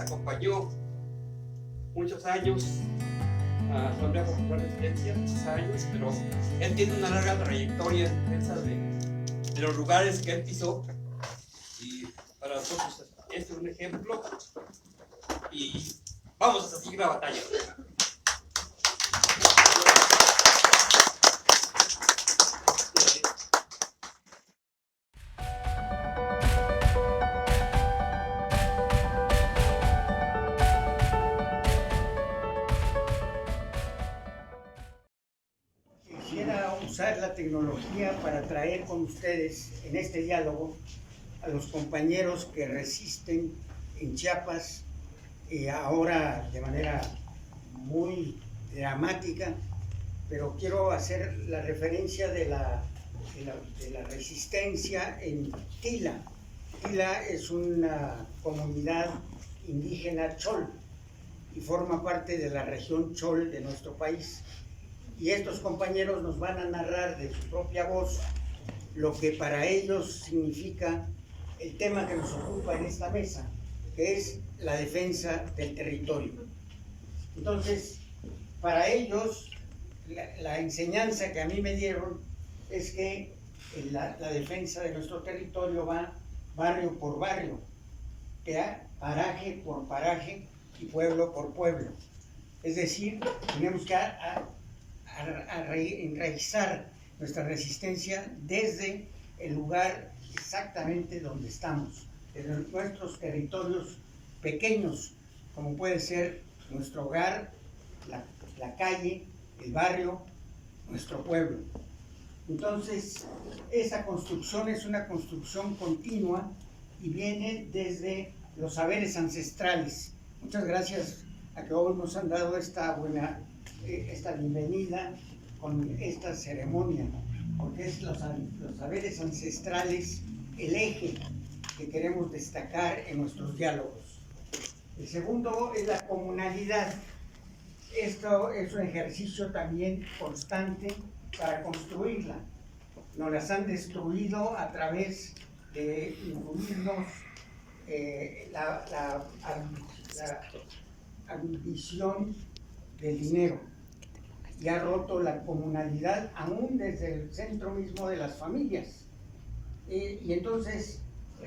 acompañó muchos años a la Asamblea Popular de Silencia, muchos años, pero él tiene una larga trayectoria en defensa de los lugares que él pisó, y para nosotros este es un ejemplo, y vamos a seguir la batalla. Quisiera usar la tecnología para traer con ustedes en este diálogo a los compañeros que resisten en Chiapas, ahora de manera muy dramática, pero quiero hacer la referencia de la resistencia en Tila. Tila es una comunidad indígena Chol y forma parte de la región Chol de nuestro país. Y estos compañeros nos van a narrar de su propia voz lo que para ellos significa el tema que nos ocupa en esta mesa, que es la defensa del territorio. Entonces, para ellos, la enseñanza que a mí me dieron es que la defensa de nuestro territorio va barrio por barrio, paraje por paraje y pueblo por pueblo. Es decir, tenemos que enraizar nuestra resistencia desde el lugar exactamente donde estamos, desde nuestros territorios pequeños, como puede ser nuestro hogar, la calle, el barrio, nuestro pueblo. Entonces, esa construcción es una construcción continua y viene desde los saberes ancestrales. Muchas gracias a que hoy nos han dado esta bienvenida con esta ceremonia, porque es los saberes ancestrales el eje que queremos destacar en nuestros diálogos. El segundo es la comunalidad. Esto es un ejercicio también constante para construirla. Nos las han destruido a través de incluirnos la ambición del dinero, y ha roto la comunalidad aún desde el centro mismo de las familias. Y entonces,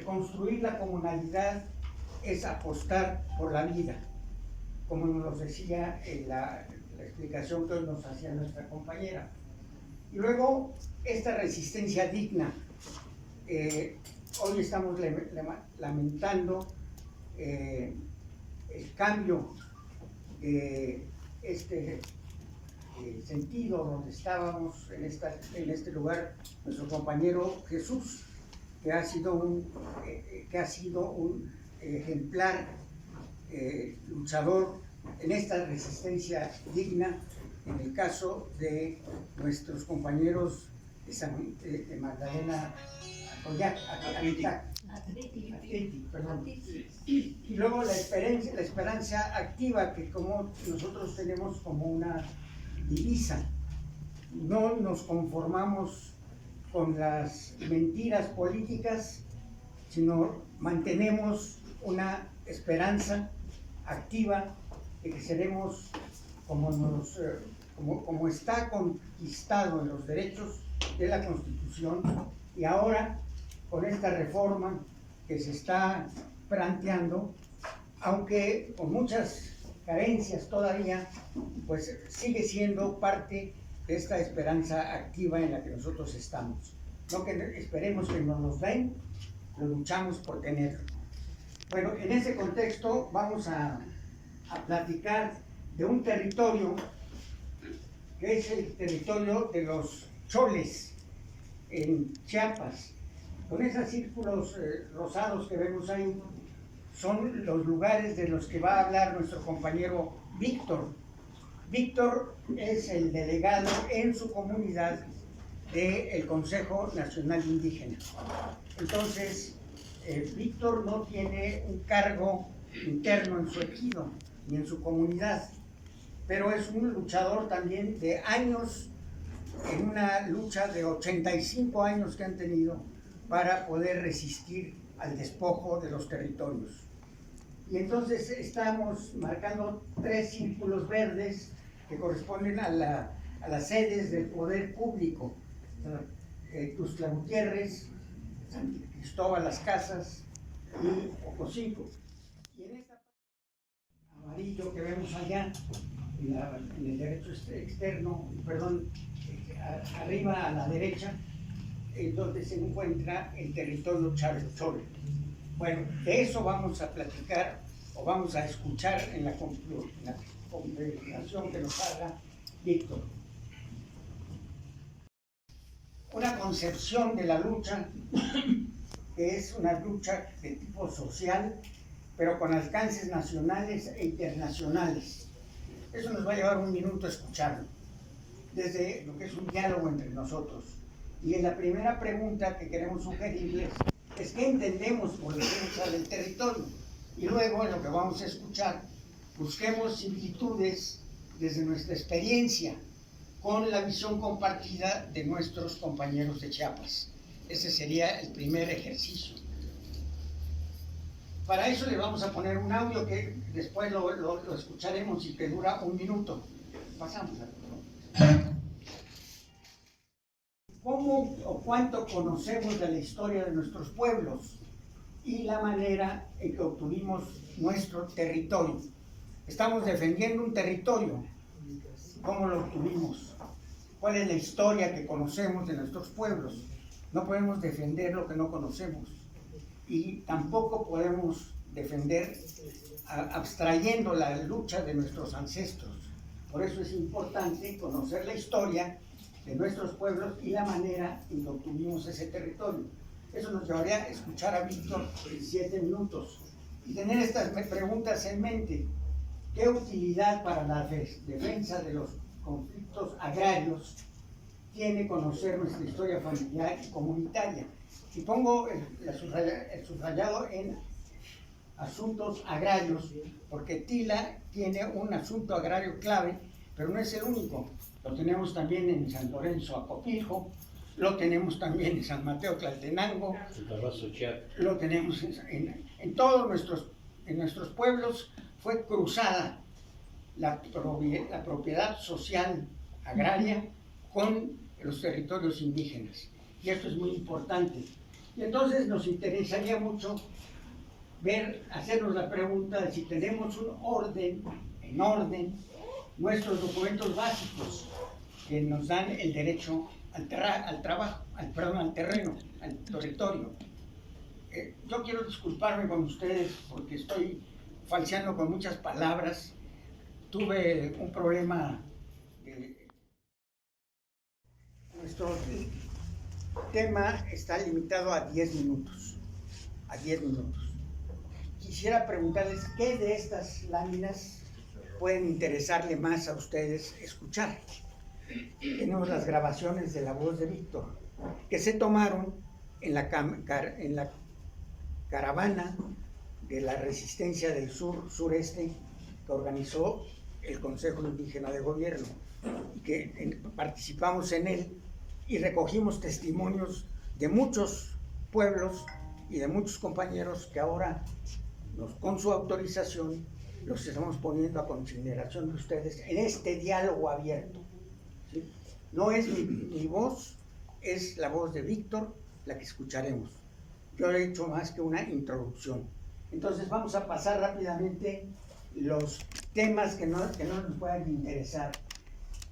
construir la comunalidad es apostar por la vida, como nos decía la explicación que hoy nos hacía nuestra compañera. Y luego, esta resistencia digna. Hoy estamos lamentando el cambio de este sentido donde estábamos en este lugar, nuestro compañero Jesús, que ha sido un ejemplar luchador en esta resistencia digna, en el caso de nuestros compañeros de Magdalena y luego la esperanza activa, que como nosotros tenemos como una divisa. No nos conformamos con las mentiras políticas, sino mantenemos una esperanza activa de que seremos como está conquistado en los derechos de la Constitución, y ahora con esta reforma que se está planteando, aunque con muchas carencias todavía, pues sigue siendo parte de esta esperanza activa en la que nosotros estamos. No que esperemos que nos los den, lo luchamos por tenerlo. Bueno, en ese contexto vamos a platicar de un territorio que es el territorio de los choles en Chiapas. Con esos círculos rosados que vemos ahí, son los lugares de los que va a hablar nuestro compañero Víctor. Víctor es el delegado en su comunidad del Consejo Nacional Indígena. Entonces, Víctor no tiene un cargo interno en su ejido ni en su comunidad, pero es un luchador también de años, en una lucha de 85 años que han tenido para poder resistir al despojo de los territorios. Y entonces estamos marcando 3 círculos verdes que corresponden a las sedes del poder público. Tuxtla Gutiérrez, San Cristóbal Las Casas y Ocosinco. Y en esta parte amarillo que vemos allá, en el derecho externo, perdón, arriba a la derecha, donde se encuentra el territorio Chalchol. Bueno, de eso vamos a platicar o vamos a escuchar en la conversación que nos haga Víctor. Una concepción de la lucha que es una lucha de tipo social, pero con alcances nacionales e internacionales. Eso nos va a llevar un minuto a escucharlo, desde lo que es un diálogo entre nosotros. Y en la primera pregunta que queremos sugerirles es qué entendemos por defensa del territorio. Y luego, en lo que vamos a escuchar, busquemos similitudes desde nuestra experiencia con la visión compartida de nuestros compañeros de Chiapas. Ese sería el primer ejercicio. Para eso le vamos a poner un audio que después lo escucharemos y que dura un minuto. Pasamos a ¿Cómo o cuánto conocemos de la historia de nuestros pueblos y la manera en que obtuvimos nuestro territorio? Estamos defendiendo un territorio. ¿Cómo lo obtuvimos? ¿Cuál es la historia que conocemos de nuestros pueblos? No podemos defender lo que no conocemos. Y tampoco podemos defender abstrayendo la lucha de nuestros ancestros. Por eso es importante conocer la historia de nuestros pueblos y la manera en que obtuvimos ese territorio. Eso nos llevaría a escuchar a Víctor 7 minutos y tener estas preguntas en mente. ¿Qué utilidad para la defensa de los conflictos agrarios tiene conocer nuestra historia familiar y comunitaria? Y pongo el subrayado en asuntos agrarios, porque Tila tiene un asunto agrario clave, pero no es el único. Lo tenemos también en San Lorenzo Acopilco, lo tenemos también en San Mateo Tlaltenango, lo tenemos en todos nuestros pueblos. Fue cruzada la propiedad social agraria con los territorios indígenas, y esto es muy importante. Y entonces nos interesaría mucho hacernos la pregunta de si tenemos en orden, nuestros documentos básicos que nos dan el derecho al terreno, al territorio. Yo quiero disculparme con ustedes porque estoy falseando con muchas palabras. Tuve un problema. Nuestro tema está limitado a 10 minutos. Quisiera preguntarles qué de estas láminas pueden interesarle más a ustedes escuchar. Tenemos las grabaciones de la voz de Víctor, que se tomaron en la caravana de la resistencia del sureste que organizó el Consejo Indígena de Gobierno, y que participamos en él y recogimos testimonios de muchos pueblos y de muchos compañeros que ahora, con su autorización, los estamos poniendo a consideración de ustedes en este diálogo abierto. ¿Sí? No es mi voz, es la voz de Víctor la que escucharemos. Yo he hecho más que una introducción. Entonces vamos a pasar rápidamente los temas que no nos puedan interesar.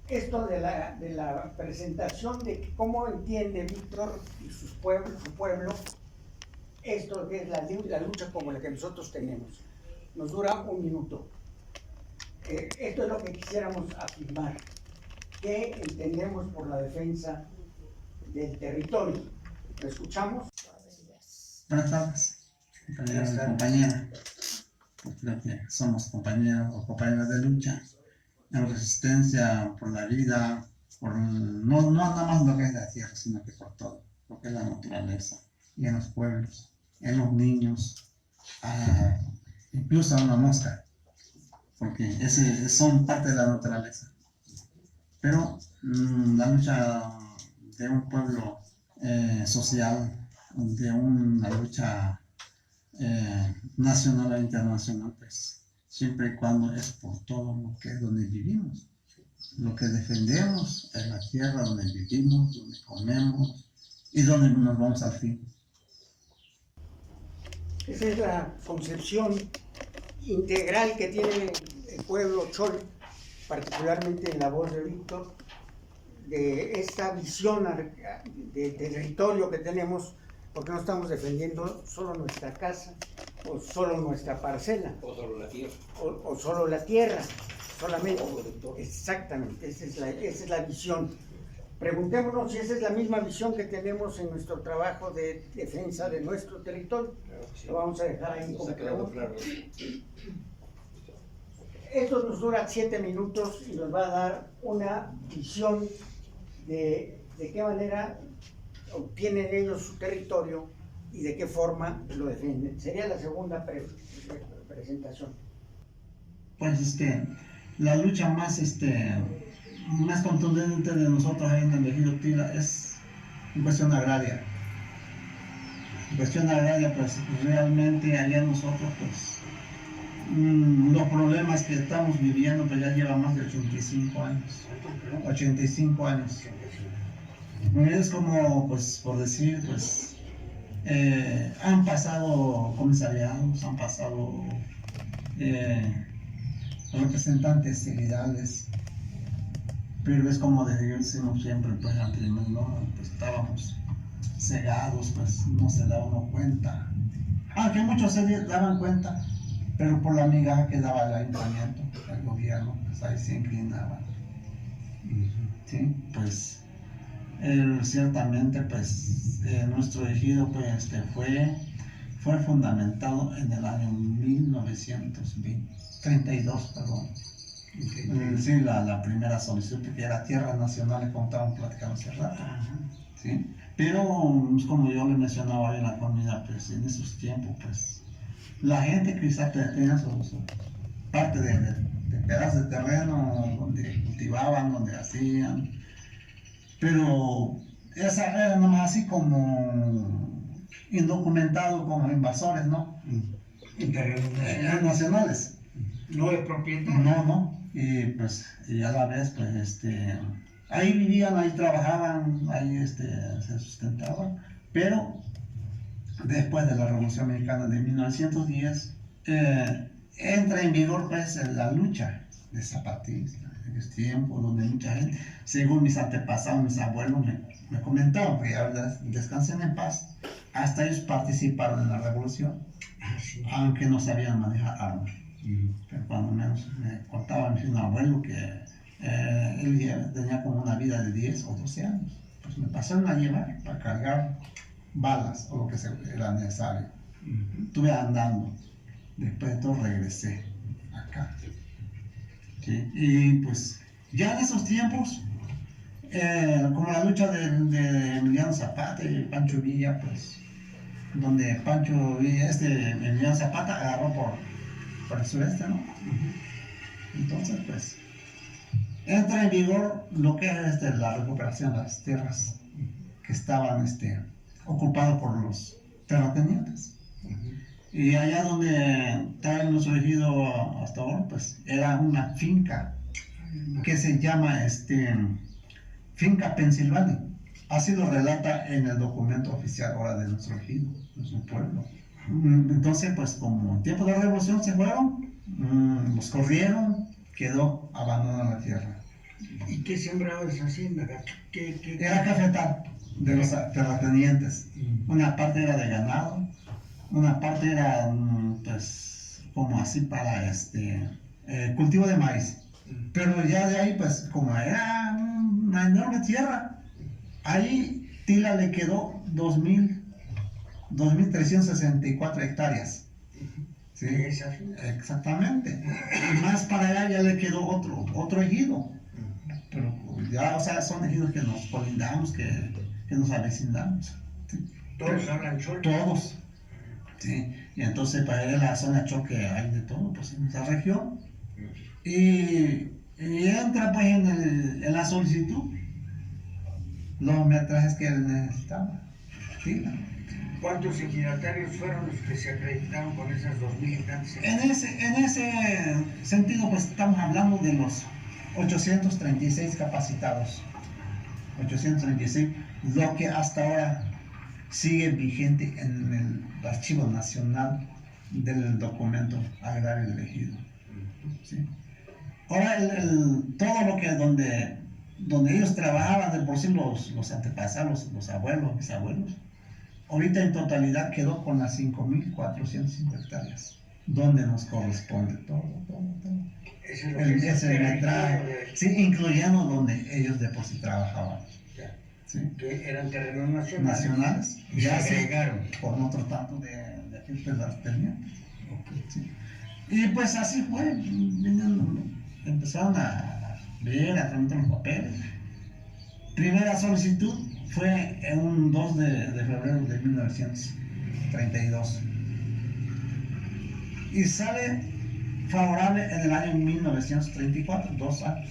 Esto de la presentación de cómo entiende Víctor y su pueblo, esto que es la lucha como la que nosotros tenemos. Nos dura un minuto. Esto es lo que quisiéramos afirmar. ¿Qué entendemos por la defensa del territorio? ¿Lo escuchamos? Buenas tardes, compañera. Creo que somos compañeros o compañeras de lucha en resistencia por la vida, no nada más lo que es la tierra, sino que por todo, lo que es la naturaleza, y en los pueblos, en los niños, incluso a una mosca, porque son parte de la naturaleza. Pero la lucha de un pueblo social, de una lucha nacional e internacional, pues siempre y cuando es por todo lo que es donde vivimos. Lo que defendemos es la tierra donde vivimos, donde comemos y donde nos vamos al fin. Esa es la concepción integral que tiene el pueblo chol, particularmente en la voz de Víctor, de esta visión de territorio que tenemos, porque no estamos defendiendo solo nuestra casa, o solo nuestra parcela, O solo la tierra. o solo la tierra, solamente. Exactamente, esa es la visión. Preguntémonos si esa es la misma visión que tenemos en nuestro trabajo de defensa de nuestro territorio. Claro que sí. Lo vamos a dejar ahí Nos como ha quedado pregunta. claro. Esto nos dura 7 minutos y nos va a dar una visión de qué manera obtienen ellos su territorio y de qué forma lo defienden. Sería la segunda presentación. Pues la lucha más más contundente de nosotros ahí en el ejido Tila es en cuestión agraria. En cuestión agraria, pues realmente allá nosotros, pues los problemas que estamos viviendo, pues ya llevan más de 85 años. 85 años. Es como, pues, por decir, pues, han pasado comisariados, han pasado representantes ciudadanos, pero es como decimos siempre, pues antes no, pues estábamos cegados, pues no se daba uno cuenta, aunque muchos se daban cuenta, pero por la migaja que daba el ayuntamiento, el gobierno, pues ahí se inclinaba. Sí, pues ciertamente, pues nuestro ejido, pues fue fundamentado en el año 1932, perdón. Sí, la primera solicitud, porque era tierra nacional, le contaban, platicamos hace rato. ¿Sí? Pero, como yo le mencionaba ahí en la comida, pues en esos tiempos, pues la gente quizás tenía su parte de pedazos de terreno donde cultivaban, donde hacían, pero esa era nomás así como indocumentado como invasores, ¿no? Nacionales. No es propiedad. No, y pues, y a la vez, pues, ahí vivían, ahí trabajaban, ahí se sustentaban, pero después de la Revolución Mexicana de 1910, entra en vigor, pues, la lucha de zapatistas, en ese tiempo, donde mucha gente, según mis antepasados, mis abuelos me comentaban, porque ya descansen en paz, hasta ellos participaron en la Revolución, aunque no sabían manejar armas. Pero cuando menos me contaba mi abuelo que él ya tenía como una vida de 10 o 12 años. Pues me pasaron a llevar para cargar balas o lo que era necesario. Estuve andando. Después de todo regresé acá. ¿Sí? Y pues ya en esos tiempos, como la lucha de Emiliano Zapata y Pancho Villa, pues donde Pancho Villa, Emiliano Zapata agarró por el sureste, ¿no? Entonces, pues, entra en vigor lo que es la recuperación de las tierras que estaban ocupadas por los terratenientes. Y allá donde está nuestro ejido hasta ahora, pues, era una finca que se llama Finca Pensilvania. Así lo relata en el documento oficial ahora de nuestro ejido, nuestro pueblo. Entonces, pues como en tiempo de la revolución se fueron, los corrieron, quedó abandonada la tierra. ¿Y qué sembraba esa hacienda? Era cafetal de los terratenientes. Una parte era de ganado, una parte era pues como así para cultivo de maíz. Pero ya de ahí, pues como era una enorme tierra, ahí Tila le quedó 2.364 hectáreas. ¿Sí? Exactamente. Y más para allá ya le quedó otro ejido. Pero ya, o sea, son ejidos que nos colindamos, que nos avecindamos. ¿Sí? Todos hablan chol. Todos. Sí. Y entonces para allá la zona choque hay de todo, pues en esa región. Y entra pues en la solicitud los metrajes que él necesitaba. Tila. ¿Cuántos ejidatarios fueron los que se acreditaron con esas 2,000 y tantas? En ese sentido, pues estamos hablando de los 836 capacitados. 836, lo que hasta ahora sigue vigente en el Archivo Nacional del documento agrario elegido. ¿Sí? Ahora, todo lo que donde ellos trabajaban de por sí, los antepasados, los abuelos, bisabuelos, ahorita en totalidad quedó con las 5.405 hectáreas, donde nos corresponde todo. Es el metraje, sí, incluyendo donde ellos de por sí trabajaban. ¿Sí? Que eran terrenos nacionales, y ya se agregaron con otro tanto de aquí terminal. ¿Sí? Y pues así fue, empezaron a ver, a tramitar los papeles. Primera solicitud fue en un 2 de febrero de 1932 y sale favorable en el año 1934, 2 años.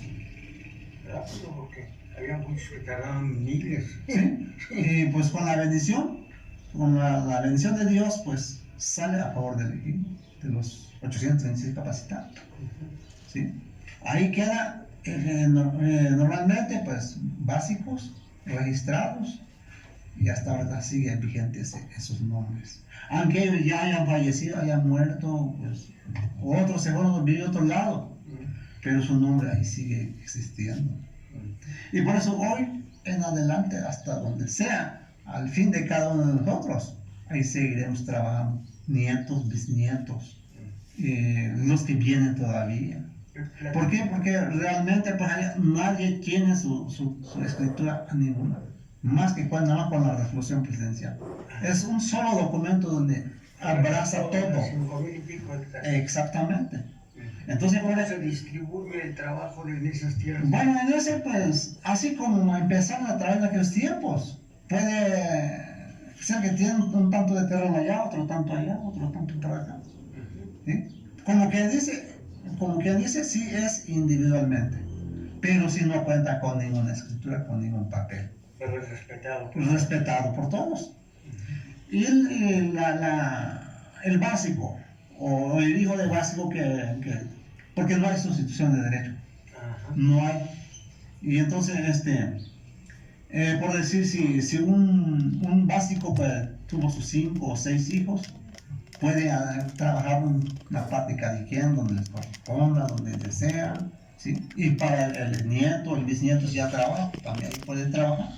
Rápido, porque había muchos que tardaban miles. ¿Sí? Y pues con la bendición, la bendición de Dios, pues sale a favor del equipo, de los 836 capacitados. ¿Sí? Ahí queda normalmente pues básicos, registrados, y hasta ahora siguen vigentes esos nombres. Aunque ellos ya hayan fallecido, hayan muerto, pues otros se fueron a vivir a otro lado, pero su nombre ahí sigue existiendo. Y por eso hoy en adelante, hasta donde sea, al fin de cada uno de nosotros, ahí seguiremos trabajando, nietos, bisnietos, los que vienen todavía. ¿Por qué? Porque realmente pues, nadie tiene su escritura ninguna, más que nada más con la resolución presidencial. Es un solo documento donde abraza todo. 5,000 y pico hectáreas. Exactamente. Entonces, ¿cómo se distribuye el trabajo en esas tierras? Bueno, en ese, pues, así como empezaron a través de aquellos tiempos, puede ser que tienen un tanto de terreno allá, otro tanto allá, otro tanto por acá. ¿Sí? Como quien dice, sí es individualmente, pero si no cuenta con ninguna escritura, con ningún papel. Pero es respetado. Respetado por todos. Y el básico, o el hijo de básico porque no hay sustitución de derecho. Ajá. No hay. Y entonces, por decir, si un básico pues, tuvo sus 5 o 6 hijos, puede trabajar una parte cada quien donde les corresponda, donde desea, ¿sí? Y para el nieto, el bisnieto si ya trabaja, también puede trabajar,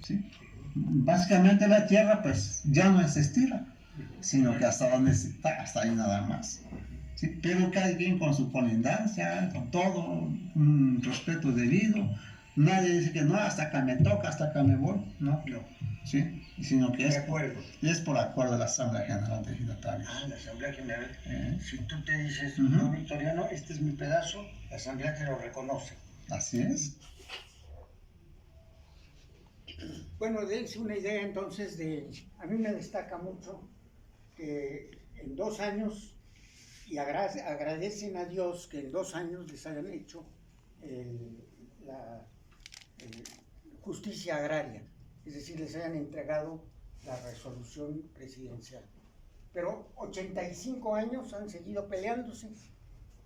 ¿sí? Básicamente la tierra pues ya no existirá, sino que hasta donde está, hasta ahí nada más. ¿Sí? Pero cada quien con su colindancia, con todo, un respeto debido. Nadie dice que no, hasta acá me toca, hasta acá me voy. No, ¿sí? Sino que es por acuerdo de la Asamblea General de Ejidatarios. La Asamblea General. Si tú te dices, no, Victoriano, este es mi pedazo, la Asamblea te lo reconoce. Así es. Bueno, dense una idea entonces a mí me destaca mucho que en 2 años, y agradecen a Dios que en 2 años les hayan hecho la justicia agraria, es decir, les hayan entregado la resolución presidencial. Pero 85 años han seguido peleándose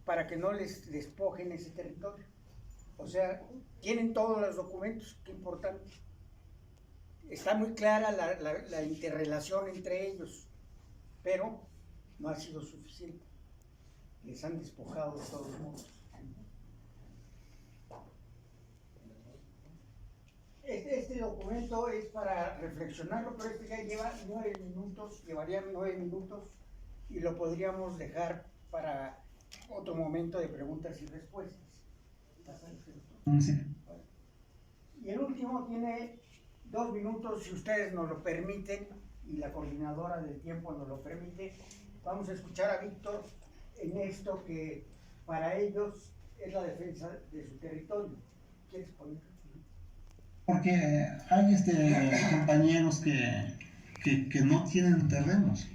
para que no les despojen ese territorio. O sea, tienen todos los documentos, qué importante. Está muy clara la interrelación entre ellos, pero no ha sido suficiente. Les han despojado de todos modos. Este documento es para reflexionarlo, pero este ya lleva 9 minutos, llevaría 9 minutos y lo podríamos dejar para otro momento de preguntas y respuestas. Sí. Y el último tiene 2 minutos, si ustedes nos lo permiten, y la coordinadora del tiempo nos lo permite. Vamos a escuchar a Víctor en esto que para ellos es la defensa de su territorio. ¿Quieres poner? Porque hay compañeros que no tienen terrenos,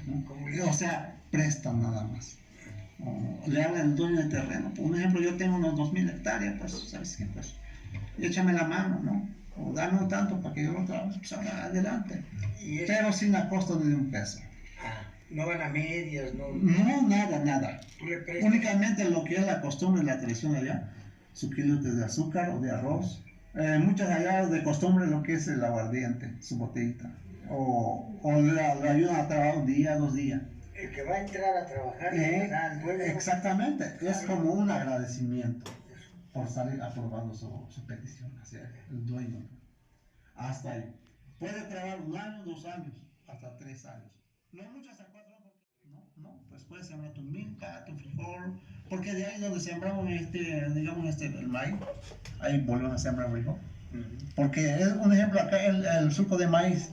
¿no? O sea, prestan nada más. O le hablan al dueño del terreno. Por ejemplo, yo tengo unos 2,000 hectáreas, pues, ¿sabes qué? Pues, échame la mano, ¿no? O dame un tanto para que yo lo trabaje, pues adelante. Pero sin a costo de un peso. No van a medias, no. No, nada. Tú le prestas. Únicamente lo que es la costumbre, la tradición allá, su kilo de azúcar o de arroz. Muchas allá de costumbre lo que es el aguardiente, su botellita. O le ayudan a trabajar un día, 2 días. El que va a entrar a trabajar le da al pueblo. Exactamente, es como un agradecimiento por salir aprobando su petición hacia el dueño. Hasta ahí. Puede trabajar 1 año, 2 años, hasta 3 años. No muchas hasta 4 años. No, pues puedes sembrar tu milpa, tu frijol, porque de ahí donde sembramos el maíz, ahí volvemos a sembrar frijol. Porque es un ejemplo acá el suco de maíz,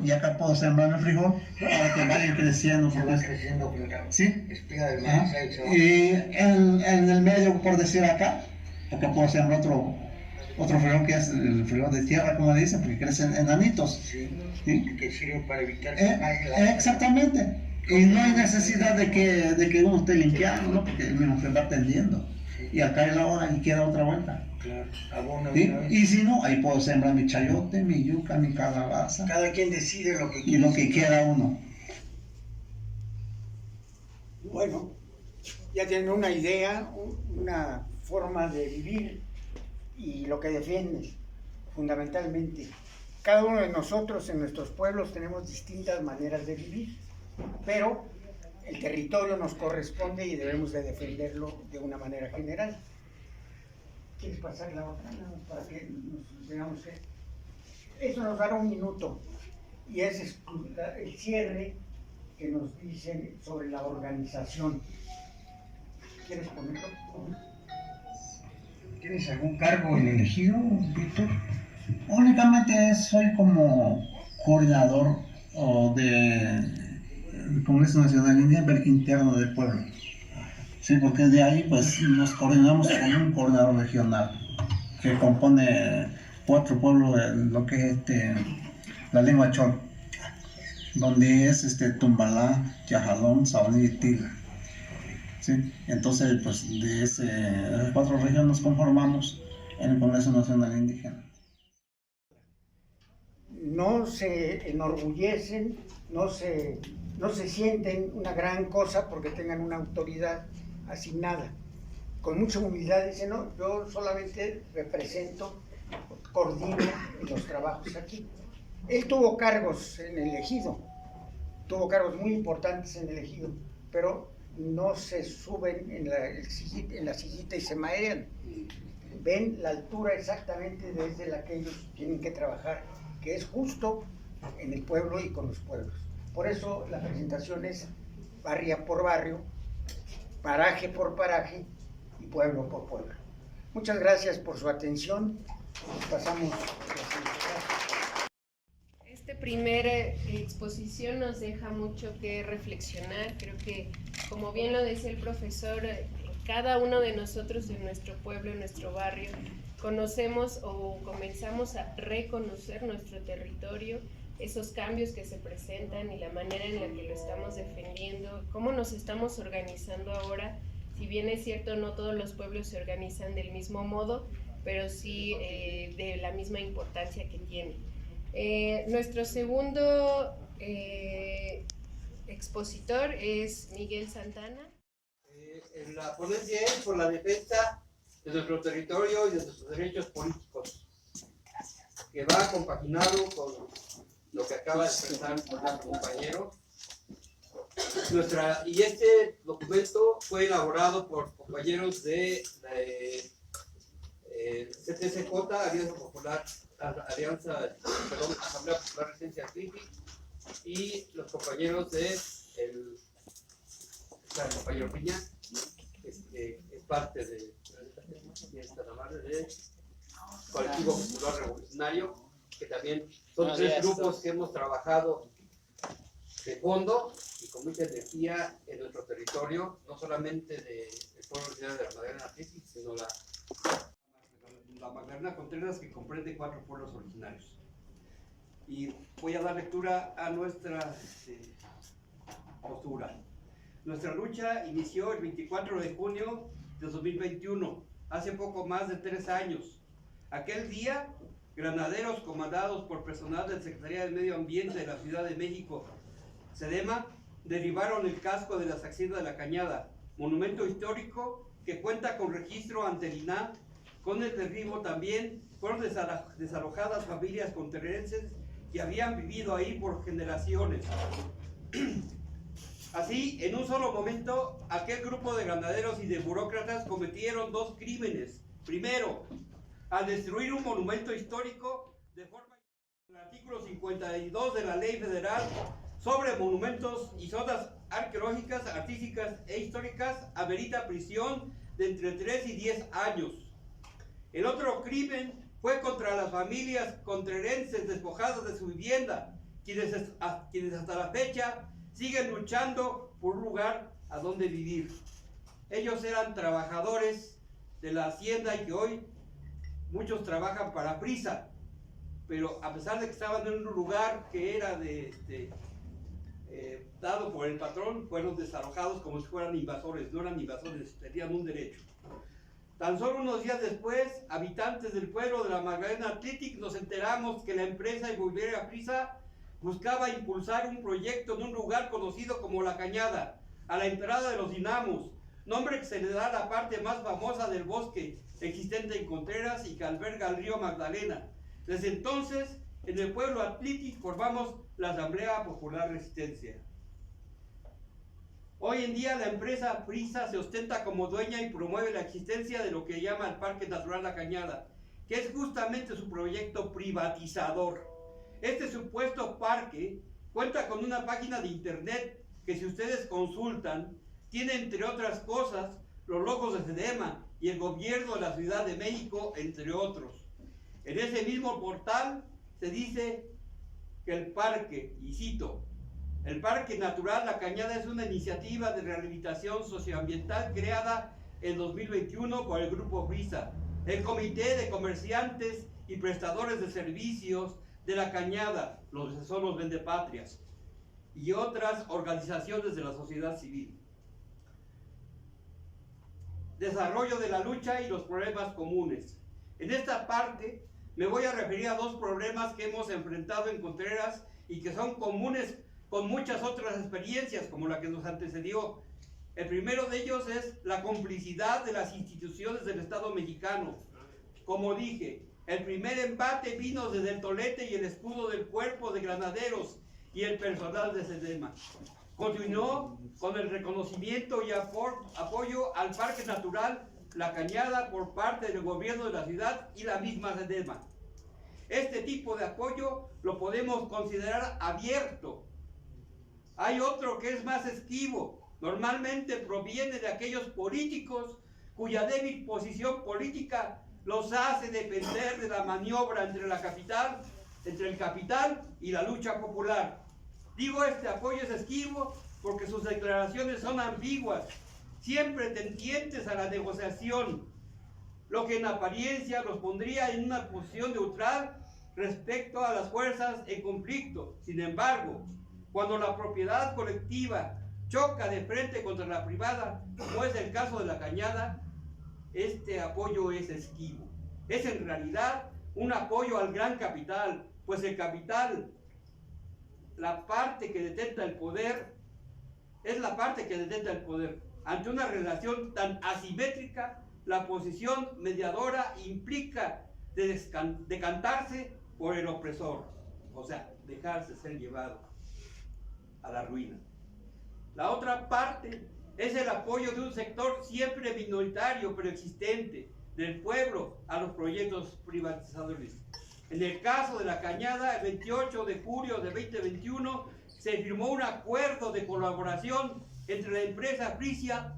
y acá puedo sembrar el frijol para que vayan creciendo. Se va creciendo, ¿sí? Espiga del maíz, ahí se va. Y en el medio, por decir acá puedo sembrar otro frijol que es el frijol de tierra, como le dicen, porque crecen enanitos. Sí, ¿sí? que sirve para evitar que caiga. Exactamente. Y no hay necesidad de que uno esté limpiando, ¿no? Porque el mismo se va atendiendo. Y acá es la hora y queda otra vuelta. Claro, abono. ¿Sí? Y si no, ahí puedo sembrar mi chayote, mi yuca, mi calabaza. Cada quien decide lo que quiere. Y lo que quiera uno. Bueno, ya tienen una idea, una forma de vivir y lo que defienden, fundamentalmente. Cada uno de nosotros en nuestros pueblos tenemos distintas maneras de vivir, pero el territorio nos corresponde y debemos de defenderlo de una manera general. ¿Quieres pasar la otra? No, para que nos veamos. Eso nos dará 1 minuto y es el cierre que nos dicen sobre la organización. ¿Quieres ponerlo? ¿Tienes algún cargo en el ejido, Víctor? Únicamente soy como coordinador del Congreso Nacional Indígena interno del pueblo. Sí, porque de ahí pues nos coordinamos con un coordinador regional que compone 4 pueblos de lo que es la lengua chol, donde es Tumbalá, Yajalón, Saoní y Tila. ¿Sí? Entonces pues de esas 4 regiones nos conformamos en el Congreso Nacional Indígena. No se enorgullecen, no se sienten una gran cosa porque tengan una autoridad asignada. Con mucha humildad dicen, no, yo solamente represento, coordino los trabajos aquí. Él tuvo cargos en el ejido, tuvo cargos muy importantes en el ejido, pero no se suben en la sillita y se marean. Ven la altura exactamente desde la que ellos tienen que trabajar, que es justo en el pueblo y con los pueblos. Por eso la presentación es barrio por barrio, paraje por paraje y pueblo por pueblo. Muchas gracias por su atención. Pasamos. Esta primera exposición nos deja mucho que reflexionar. Creo que, como bien lo decía el profesor, cada uno de nosotros en nuestro pueblo, en nuestro barrio, conocemos o comenzamos a reconocer nuestro territorio, esos cambios que se presentan y la manera en la que lo estamos defendiendo, cómo nos estamos organizando ahora. Si bien es cierto, no todos los pueblos se organizan del mismo modo, pero sí de la misma importancia que tiene. Nuestro segundo expositor es Miguel Santana. La ponencia es por la defensa de nuestro territorio y de nuestros derechos políticos, que va compaginado con lo que acaba de expresar nuestro compañero. Y este documento fue elaborado por compañeros de CTCJ, Asamblea Popular Resistencia Crisis, y los compañeros el compañero Piña, que es parte del Colectivo Popular Revolucionario, que también son 3 grupos que hemos trabajado de fondo y con mucha energía en nuestro territorio, no solamente del pueblo originario de la Magdalena Crisis, sino la Magdalena Contreras, que comprende 4 pueblos originarios. Y voy a dar lectura a nuestra postura. Nuestra lucha inició el 24 de junio de 2021, hace poco más de 3 años, Aquel día, granaderos comandados por personal de Secretaría del Medio Ambiente de la Ciudad de México, SEDEMA, derribaron el casco de las Haciendas de la Cañada, monumento histórico que cuenta con registro ante el INAH. Con el derribo también fueron desalojadas familias conterrenses que habían vivido ahí por generaciones. Así, en un solo momento, aquel grupo de ganaderos y de burócratas cometieron dos crímenes. Primero, al destruir un monumento histórico de forma el artículo 52 de la Ley Federal sobre monumentos y zonas arqueológicas, artísticas e históricas, amerita prisión de entre 3 y 10 años. El otro crimen fue contra las familias contrerenses despojadas de su vivienda, quienes hasta la fecha siguen luchando por un lugar a donde vivir. Ellos eran trabajadores de la hacienda y que hoy muchos trabajan para Prisa, pero a pesar de que estaban en un lugar que era dado por el patrón, fueron desalojados como si fueran invasores. No eran invasores, tenían un derecho. Tan solo unos días después, habitantes del pueblo de la Magdalena Atlitic, nos enteramos que la empresa inmobiliaria Prisa buscaba impulsar un proyecto en un lugar conocido como La Cañada, a la entrada de los Dinamos, nombre que se le da a la parte más famosa del bosque existente en Contreras y que alberga el río Magdalena. Desde entonces, en el pueblo Atlitic formamos la Asamblea Popular Resistencia. Hoy en día la empresa Prisa se ostenta como dueña y promueve la existencia de lo que llama el Parque Natural La Cañada, que es justamente su proyecto privatizador. Este supuesto parque cuenta con una página de internet que, si ustedes consultan, tiene entre otras cosas los logos de SEDEMA y el gobierno de la Ciudad de México, entre otros. En ese mismo portal se dice que el parque, y cito, el Parque Natural La Cañada es una iniciativa de rehabilitación socioambiental creada en 2021 por el Grupo Prisa, el Comité de Comerciantes y Prestadores de Servicios de La Cañada, los que son los vendepatrias, y otras organizaciones de la sociedad civil. Desarrollo de la lucha y los problemas comunes. En esta parte me voy a referir a dos problemas que hemos enfrentado en Contreras y que son comunes con muchas otras experiencias como la que nos antecedió. El primero de ellos es la complicidad de las instituciones del Estado mexicano. Como dije, el primer embate vino desde el tolete y el escudo del cuerpo de granaderos y el personal de SEDEMA. Continuó con el reconocimiento y apoyo al Parque Natural La Cañada por parte del gobierno de la ciudad y la misma SEDEMA. Este tipo de apoyo lo podemos considerar abierto. Hay otro que es más esquivo. Normalmente proviene de aquellos políticos cuya débil posición política los hace depender de la maniobra entre el capital y la lucha popular. Digo, este apoyo es esquivo porque sus declaraciones son ambiguas, siempre tendientes a la negociación, lo que en apariencia los pondría en una posición neutral respecto a las fuerzas en conflicto. Sin embargo, cuando la propiedad colectiva choca de frente contra la privada, como es el caso de La Cañada, este apoyo es esquivo. Es en realidad un apoyo al gran capital, pues el capital, la parte que detenta el poder, es la parte que detenta el poder. Ante una relación tan asimétrica, la posición mediadora implica decantarse por el opresor, o sea, dejarse ser llevado a la ruina. La otra parte es el apoyo de un sector siempre minoritario pero existente del pueblo a los proyectos privatizadores. En el caso de La Cañada, el 28 de julio de 2021 se firmó un acuerdo de colaboración entre la empresa Prisa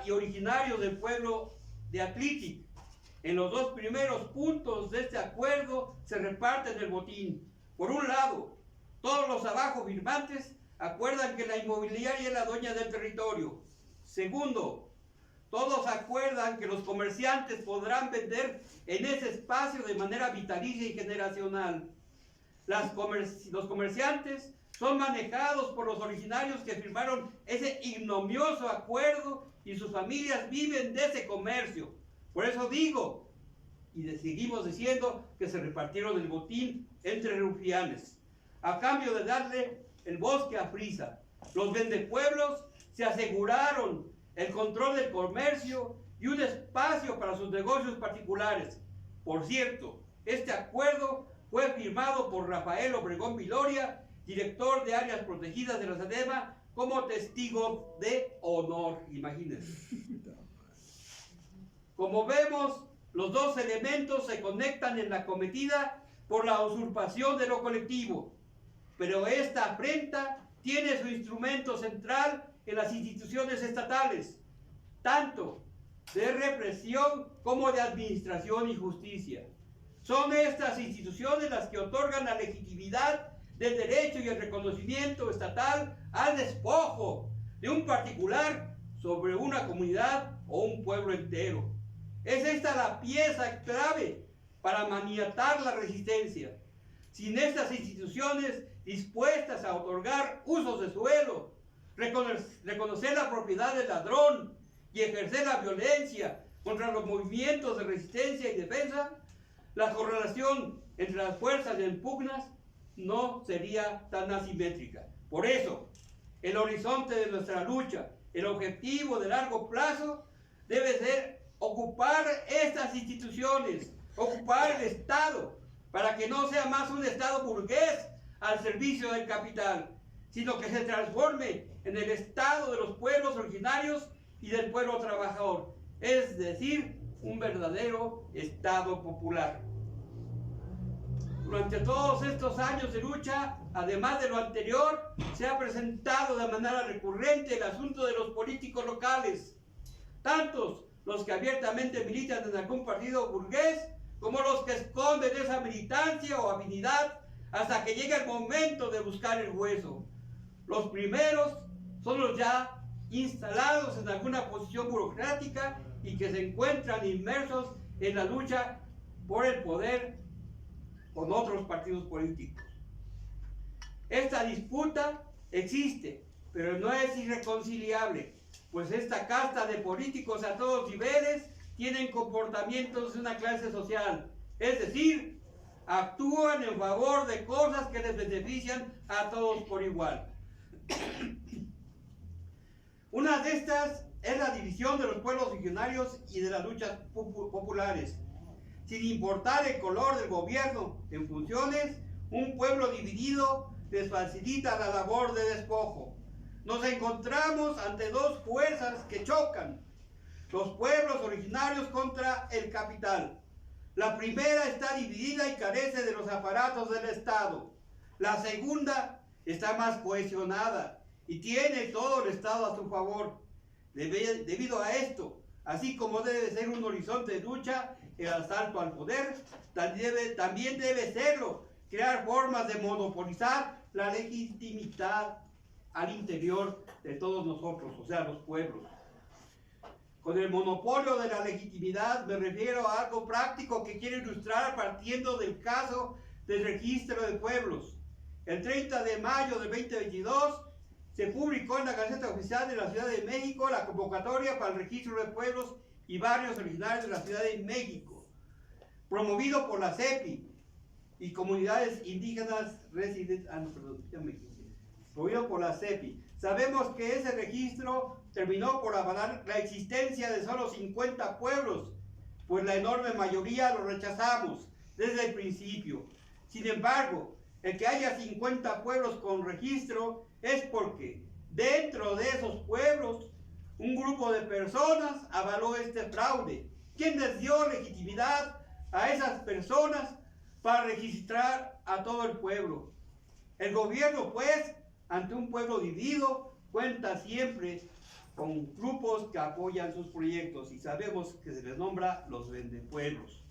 y originarios del pueblo de Atlitic. En los dos primeros puntos de este acuerdo se reparten el botín. Por un lado, todos los abajo firmantes acuerdan que la inmobiliaria es la dueña del territorio. Segundo, todos acuerdan que los comerciantes podrán vender en ese espacio de manera vitalicia y generacional. Los comerciantes son manejados por los originarios que firmaron ese ignominioso acuerdo y sus familias viven de ese comercio. Por eso digo, y seguimos diciendo que se repartieron el botín entre rufianes, a cambio de darle el bosque a Frisa. Los vendepueblos se aseguraron el control del comercio y un espacio para sus negocios particulares. Por cierto, este acuerdo fue firmado por Rafael Obregón Viloria, director de áreas protegidas de la SEDEMA, como testigo de honor, imagínense. Como vemos, los dos elementos se conectan en la cometida por la usurpación de lo colectivo, pero esta afrenta tiene su instrumento central en las instituciones estatales, tanto de represión como de administración y justicia. Son estas instituciones las que otorgan la legitimidad del derecho y el reconocimiento estatal al despojo de un particular sobre una comunidad o un pueblo entero. Es esta la pieza clave para maniatar la resistencia. Sin estas instituciones dispuestas a otorgar usos de suelo, reconocer la propiedad del ladrón y ejercer la violencia contra los movimientos de resistencia y defensa, la correlación entre las fuerzas en pugnas no sería tan asimétrica. Por eso, el horizonte de nuestra lucha, el objetivo de largo plazo, debe ser ocupar estas instituciones, ocupar el Estado, para que no sea más un Estado burgués al servicio del capital, sino que se transforme en el Estado de los pueblos originarios y del pueblo trabajador, es decir, un verdadero Estado popular. Durante todos estos años de lucha, además de lo anterior, se ha presentado de manera recurrente el asunto de los políticos locales, tantos los que abiertamente militan en algún partido burgués, como los que esconden esa militancia o afinidad hasta que llega el momento de buscar el hueso. Los primeros son los ya instalados en alguna posición burocrática y que se encuentran inmersos en la lucha por el poder con otros partidos políticos. Esta disputa existe, pero no es irreconciliable, pues esta casta de políticos a todos niveles tienen comportamientos de una clase social, es decir, actúan en favor de cosas que les benefician a todos por igual. Una de estas es la división de los pueblos originarios y de las luchas populares. Sin importar el color del gobierno en funciones, un pueblo dividido les facilita la labor de despojo. Nos encontramos ante dos fuerzas que chocan: los pueblos originarios contra el capital. La primera está dividida y carece de los aparatos del Estado. La segunda está más cohesionada y tiene todo el Estado a su favor. Debido a esto, así como debe ser un horizonte de lucha el asalto al poder, también debe serlo crear formas de monopolizar la legitimidad al interior de todos nosotros, o sea, los pueblos. Con el monopolio de la legitimidad me refiero a algo práctico que quiero ilustrar partiendo del caso del registro de pueblos. El 30 de mayo de 2022 se publicó en la Gaceta Oficial de la Ciudad de México la convocatoria para el registro de pueblos y barrios originarios de la Ciudad de México, promovido por la CEPI y comunidades indígenas residentes. Promovido por la CEPI. Sabemos que ese registro terminó por avalar la existencia de solo 50 pueblos, pues la enorme mayoría lo rechazamos desde el principio. Sin embargo, el que haya 50 pueblos con registro es porque dentro de esos pueblos un grupo de personas avaló este fraude. ¿Quién les dio legitimidad a esas personas para registrar a todo el pueblo? El gobierno, pues, ante un pueblo dividido, cuenta siempre con grupos que apoyan sus proyectos y sabemos que se les nombra los vendepueblos.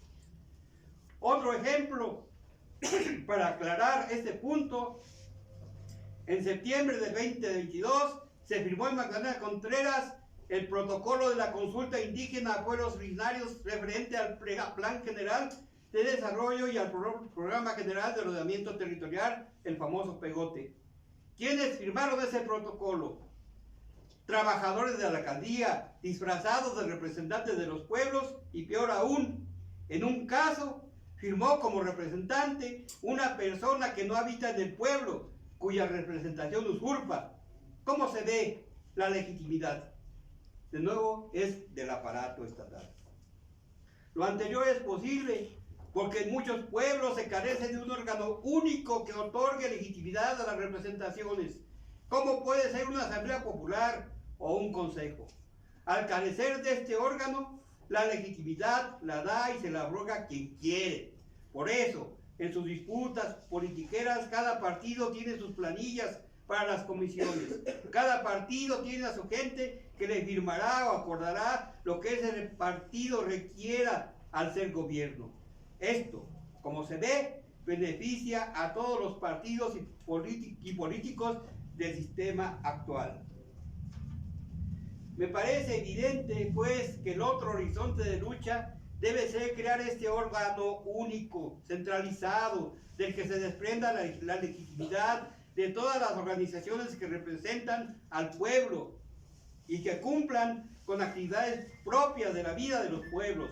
Otro ejemplo para aclarar este punto: en septiembre del 2022 se firmó en Magdalena Contreras el protocolo de la consulta indígena a pueblos originarios referente al Plan General de Desarrollo y al Programa General de Ordenamiento Territorial, el famoso PEGOTE. ¿Quiénes firmaron ese protocolo? Trabajadores de la alcaldía, disfrazados de representantes de los pueblos y, peor aún, En un caso, firmó como representante una persona que no habita en el pueblo, cuya representación usurpa. ¿Cómo se ve la legitimidad? De nuevo, es del aparato estatal. Lo anterior es posible porque en muchos pueblos se carece de un órgano único que otorgue legitimidad a las representaciones. ¿Cómo puede ser una asamblea popular o un consejo? Al carecer de este órgano, la legitimidad la da y se la abroga quien quiere. Por eso, en sus disputas politiqueras, cada partido tiene sus planillas para las comisiones. Cada partido tiene a su gente que le firmará o acordará lo que ese partido requiera al ser gobierno. Esto, como se ve, beneficia a todos los partidos y políticos del sistema actual. Me parece evidente, pues, que el otro horizonte de lucha debe ser crear este órgano único, centralizado, del que se desprenda la legitimidad de todas las organizaciones que representan al pueblo y que cumplan con actividades propias de la vida de los pueblos.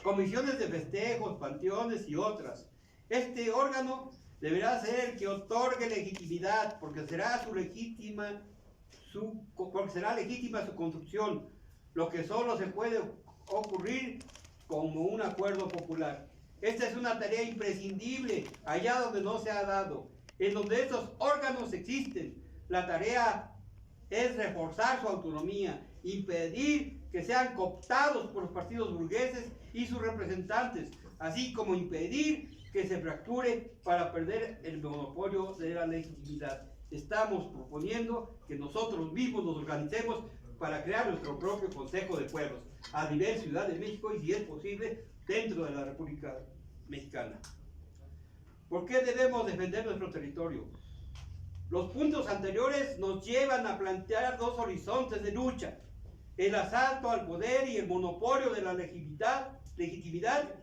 Comisiones de festejos, panteones y otras. Este órgano deberá ser el que otorgue legitimidad, porque será legítima su construcción, lo que solo se puede ocurrir como un acuerdo popular. Esta es una tarea imprescindible allá donde no se ha dado. En donde estos órganos existen, la tarea es reforzar su autonomía, impedir que sean cooptados por los partidos burgueses y sus representantes, así como impedir que se fracture para perder el monopolio de la legitimidad. Estamos proponiendo que nosotros mismos nos organicemos para crear nuestro propio Consejo de Pueblos a nivel Ciudad de México y, si es posible, dentro de la República Mexicana. ¿Por qué debemos defender nuestro territorio? Los puntos anteriores nos llevan a plantear dos horizontes de lucha: el asalto al poder y el monopolio de la legitimidad.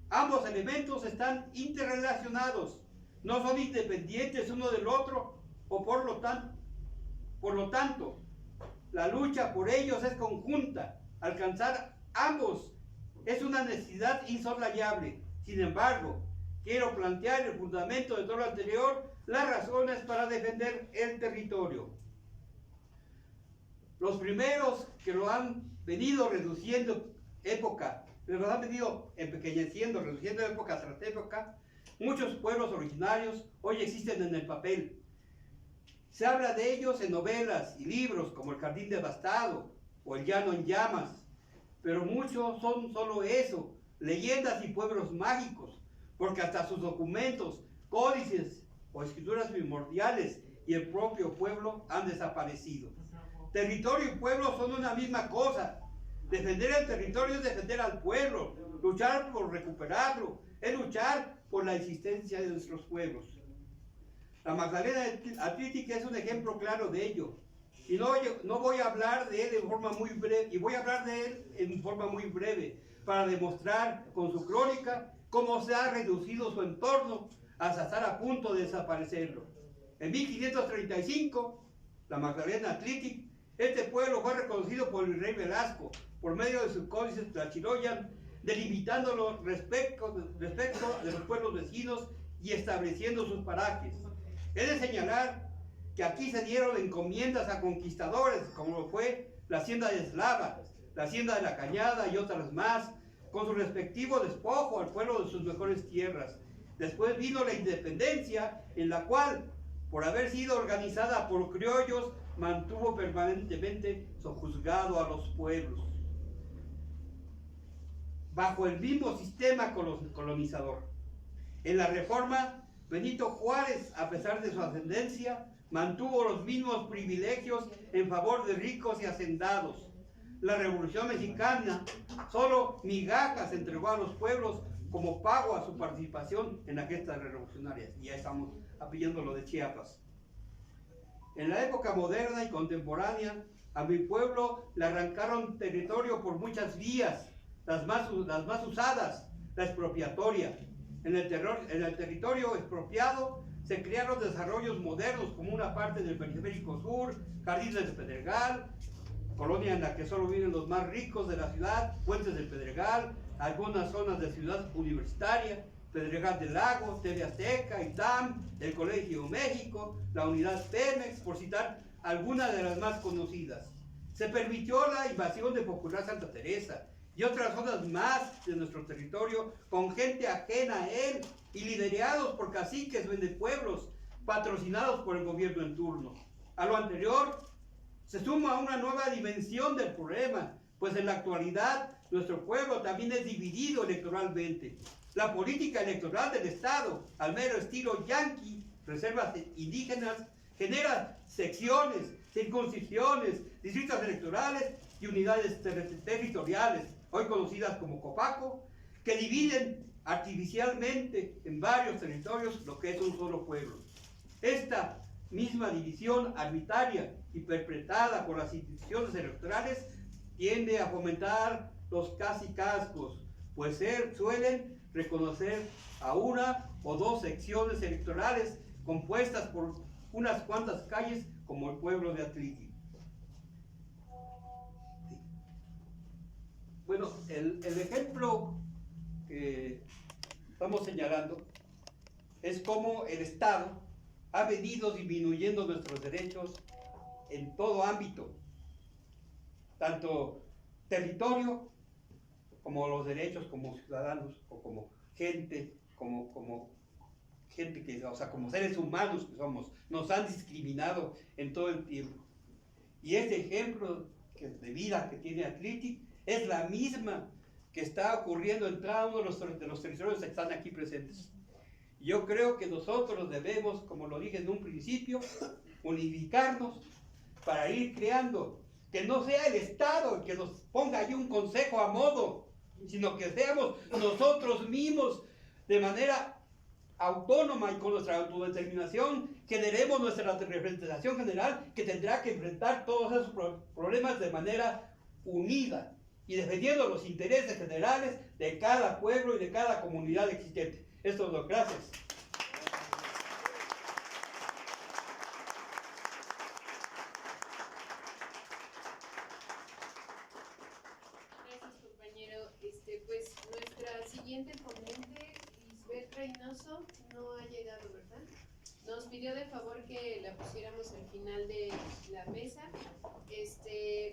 Ambos elementos están interrelacionados, no son independientes uno del otro, o por lo tanto, la lucha por ellos es conjunta. Alcanzar ambos es una necesidad insoslayable. Sin embargo, quiero plantear el fundamento de todo lo anterior, las razones para defender el territorio. Los primeros que lo han venido reduciendo lo han venido empequeñeciendo, reduciendo época tras época. Muchos pueblos originarios hoy existen en el papel. Se habla de ellos en novelas y libros como El Jardín Devastado o El Llano en Llamas, pero muchos son solo eso, leyendas y pueblos mágicos, porque hasta sus documentos, códices o escrituras primordiales y el propio pueblo han desaparecido. Territorio y pueblo son una misma cosa. Defender el territorio es defender al pueblo. Luchar por recuperarlo es luchar por la existencia de nuestros pueblos. La Magdalena Atrítica es un ejemplo claro de ello. Y no voy a hablar de él en forma muy breve, y voy a hablar de él en forma muy breve para demostrar con su crónica cómo se ha reducido su entorno hasta estar a punto de desaparecerlo. En 1535, la Magdalena Atrítica, este pueblo fue reconocido por el rey Velasco por medio de sus códices Tlachiloyan, delimitándolo respecto de los pueblos vecinos y estableciendo sus parajes. He de señalar que aquí se dieron encomiendas a conquistadores, como lo fue la hacienda de Eslava, la hacienda de la Cañada y otras más, con su respectivo despojo al pueblo de sus mejores tierras. Después vino la independencia, en la cual, por haber sido organizada por criollos, mantuvo permanentemente sojuzgado a los pueblos, bajo el mismo sistema colonizador. En la Reforma, Benito Juárez, a pesar de su ascendencia, mantuvo los mismos privilegios en favor de ricos y hacendados. La Revolución Mexicana solo migajas entregó a los pueblos como pago a su participación en las gestas revolucionarias. Y ya estamos apillando lo de Chiapas. En la época moderna y contemporánea, a mi pueblo le arrancaron territorio por muchas vías, las más usadas, la expropiatoria. En el territorio expropiado se crearon desarrollos modernos como una parte del Periférico Sur, Jardines de Pedregal, colonia en la que solo viven los más ricos de la ciudad, Puentes del Pedregal, algunas zonas de Ciudad Universitaria, Pedregal del Lago, TV Azteca, ITAM, el Colegio México, la Unidad Pemex, por citar algunas de las más conocidas. Se permitió la invasión de Popular Santa Teresa y otras zonas más de nuestro territorio con gente ajena a él y liderados por caciques vendepueblos patrocinados por el gobierno en turno. A lo anterior se suma una nueva dimensión del problema, pues en la actualidad nuestro pueblo también es dividido electoralmente. La política electoral del Estado, al mero estilo yanqui, reservas indígenas, genera secciones, circunscripciones, distritos electorales y unidades territoriales, hoy conocidas como COPACO, que dividen artificialmente en varios territorios lo que es un solo pueblo. Esta misma división arbitraria y perpetrada por las instituciones electorales tiende a fomentar los cacicazgos, pues suelen reconocer a una o dos secciones electorales compuestas por unas cuantas calles como el pueblo de Atlixi. Bueno, el ejemplo que estamos señalando es cómo el Estado ha venido disminuyendo nuestros derechos en todo ámbito, tanto territorio como los derechos como ciudadanos o como gente, como gente que, o sea, como seres humanos que somos, nos han discriminado en todo el tiempo. Y este ejemplo de vida que tiene Atlixi es la misma que está ocurriendo en cada uno de los territorios que están aquí presentes. Yo creo que nosotros debemos, como lo dije en un principio, unificarnos para ir creando, que no sea el Estado el que nos ponga ahí un consejo a modo, sino que seamos nosotros mismos de manera autónoma y con nuestra autodeterminación, generemos nuestra representación general que tendrá que enfrentar todos esos problemas de manera unida y defendiendo los intereses generales de cada pueblo y de cada comunidad existente. Esto es todo. Gracias. Gracias, compañero. Pues nuestra siguiente ponente, Lisbeth Reynoso, no ha llegado, ¿verdad? Nos pidió de favor que la pusiéramos al final de la mesa,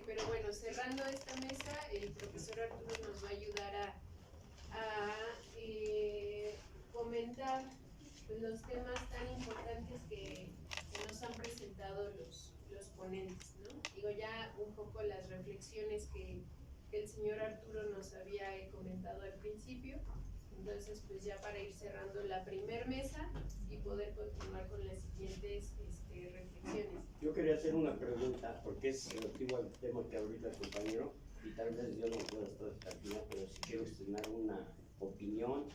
pero bueno, cerrando esta mesa, el profesor Arturo nos va a ayudar a comentar pues, los temas tan importantes que nos han presentado los ponentes, ¿no? Digo, ya un poco las reflexiones que el señor Arturo nos había comentado al principio. Entonces, pues ya para ir cerrando la primer mesa y poder continuar con las siguientes reflexiones. Yo quería hacer una pregunta, porque es relativo al tema que ahorita el compañero, y tal vez yo no pueda estar hasta el final, pero sí quiero externar una opinión,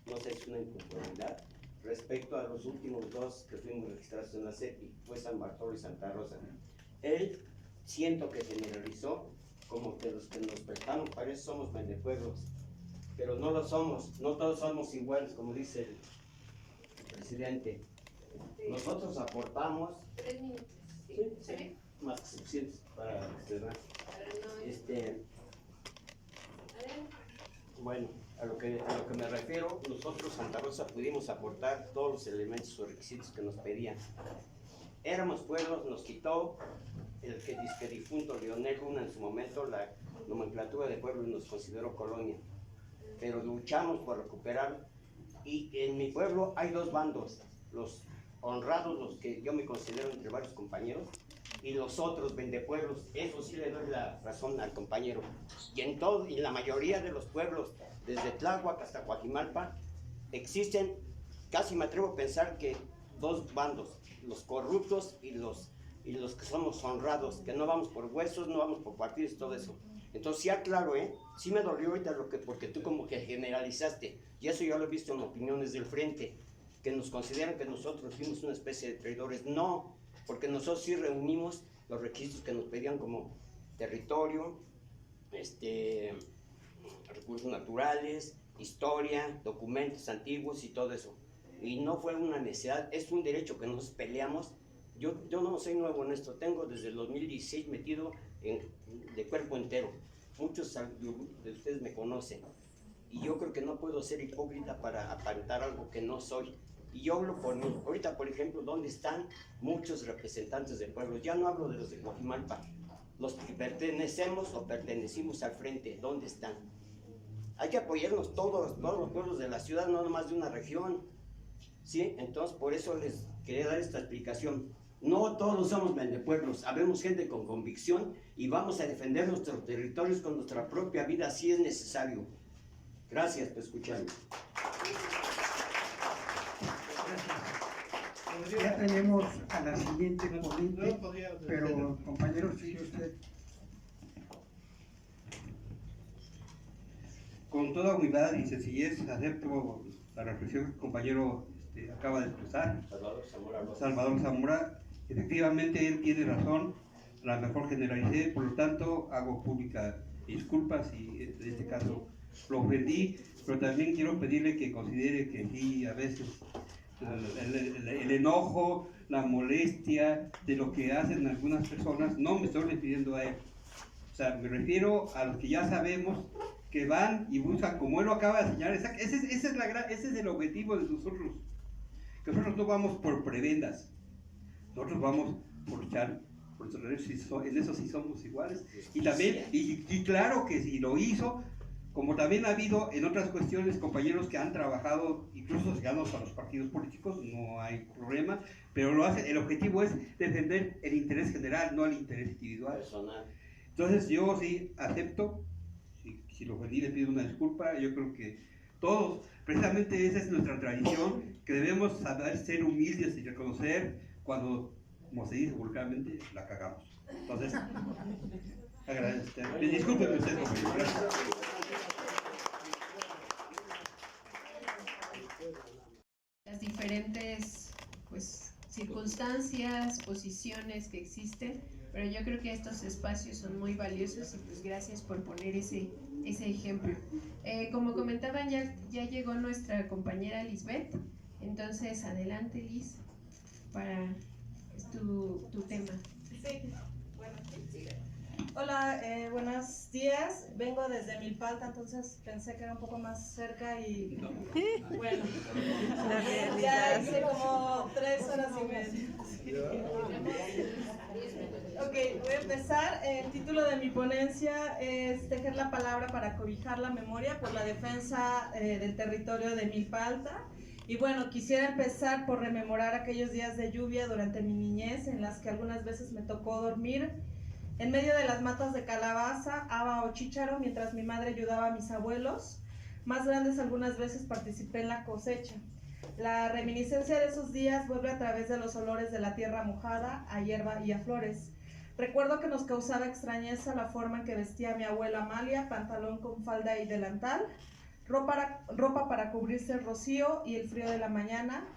no sé si es una inconformidad, respecto a los últimos dos que fuimos registrados en la CEPI, fue San Bartolo y Santa Rosa. Él siento que generalizó como que los que nos prestamos para eso somos vendepueblos, pero no lo somos, no todos somos iguales, como dice el presidente. Nosotros aportamos 3 minutos. ¿Sí? más que suficientes para externar. Para no... Este, Adelante. bueno, a lo que me refiero, nosotros Santa Rosa pudimos aportar todos los elementos o requisitos que nos pedían. Éramos pueblos, nos quitó el que disque difunto Leonel Luna en su momento la nomenclatura de pueblo y nos consideró colonia. Pero luchamos por recuperar, y en mi pueblo hay dos bandos, los honrados, los que yo me considero entre varios compañeros, y los otros vendepueblos. Eso sí le doy la razón al compañero. Y en la mayoría de los pueblos, desde Tláhuac hasta Coajimalpa, existen, casi me atrevo a pensar que dos bandos, los corruptos y los que somos honrados, que no vamos por huesos, no vamos por partidos, todo eso. Entonces, ya claro, sí me dolió ahorita porque tú como que generalizaste, y eso yo lo he visto en opiniones del frente, que nos consideran que nosotros fuimos una especie de traidores. No, porque nosotros sí reunimos los requisitos que nos pedían como territorio, recursos naturales, historia, documentos antiguos y todo eso. Y no fue una necesidad, es un derecho que nos peleamos. Yo no soy nuevo en esto, tengo desde el 2016 metido de cuerpo entero. Muchos de ustedes me conocen. y yo creo que no puedo ser hipócrita para aparentar algo que no soy. Y yo hablo por mí. Ahorita, por ejemplo, ¿dónde están muchos representantes del pueblo? Ya no hablo de los de Coajimalpa, los que pertenecemos o pertenecimos al frente, ¿dónde están? Hay que apoyarnos todos los pueblos de la ciudad, no nomás de una región, ¿sí? Entonces, por eso les quería dar esta explicación. No todos somos vendepueblos, habemos gente con convicción y vamos a defender nuestros territorios con nuestra propia vida si es necesario. Gracias por escucharme. Ya tenemos a la siguiente ponente, pero compañero, sigue usted. Con toda humildad y sencillez acepto la reflexión que el compañero acaba de expresar. Salvador Zamora, efectivamente él tiene razón, a lo mejor generalicé, por lo tanto hago pública disculpas y en este caso lo ofendí, pero también quiero pedirle que considere que sí, a veces el enojo, la molestia de lo que hacen algunas personas, no me estoy refiriendo a él. O sea, me refiero a los que ya sabemos que van y buscan, como él lo acaba de señalar, ese es el objetivo de nosotros. Que nosotros no vamos por prebendas, nosotros vamos por luchar por nuestros derechos, en eso sí somos iguales. Y también, y claro que si lo hizo, como también ha habido en otras cuestiones compañeros que han trabajado, incluso llegados a los partidos políticos, no hay problema, pero lo hace, el objetivo es defender el interés general, no el interés individual. Personal. Entonces yo sí acepto, si lo ofendí le pido una disculpa, yo creo que todos, precisamente esa es nuestra tradición, que debemos saber ser humildes y reconocer cuando, como se dice vulgarmente, la cagamos. Entonces, agradezco. Discúlpenme ustedes, compañeros. Gracias. Las diferentes pues circunstancias, posiciones que existen, pero yo creo que estos espacios son muy valiosos y pues gracias por poner ese ejemplo. Como comentaban, ya llegó nuestra compañera Lisbeth, entonces adelante Liz, para tu tema. Sí, bueno, sí. Hola, buenos días. Vengo desde Milpalta, entonces pensé que era un poco más cerca y bueno, ya hice como 3 horas y media. Ok, voy a empezar. El título de mi ponencia es Tejer la palabra para cobijar la memoria por la defensa del territorio de Milpalta. Y bueno, quisiera empezar por rememorar aquellos días de lluvia durante mi niñez en las que algunas veces me tocó dormir en medio de las matas de calabaza, haba o chícharo, mientras mi madre ayudaba a mis abuelos. Más grandes algunas veces participé en la cosecha. La reminiscencia de esos días vuelve a través de los olores de la tierra mojada, a hierba y a flores. Recuerdo que nos causaba extrañeza la forma en que vestía mi abuela Amalia, pantalón con falda y delantal, ropa para cubrirse el rocío y el frío de la mañana,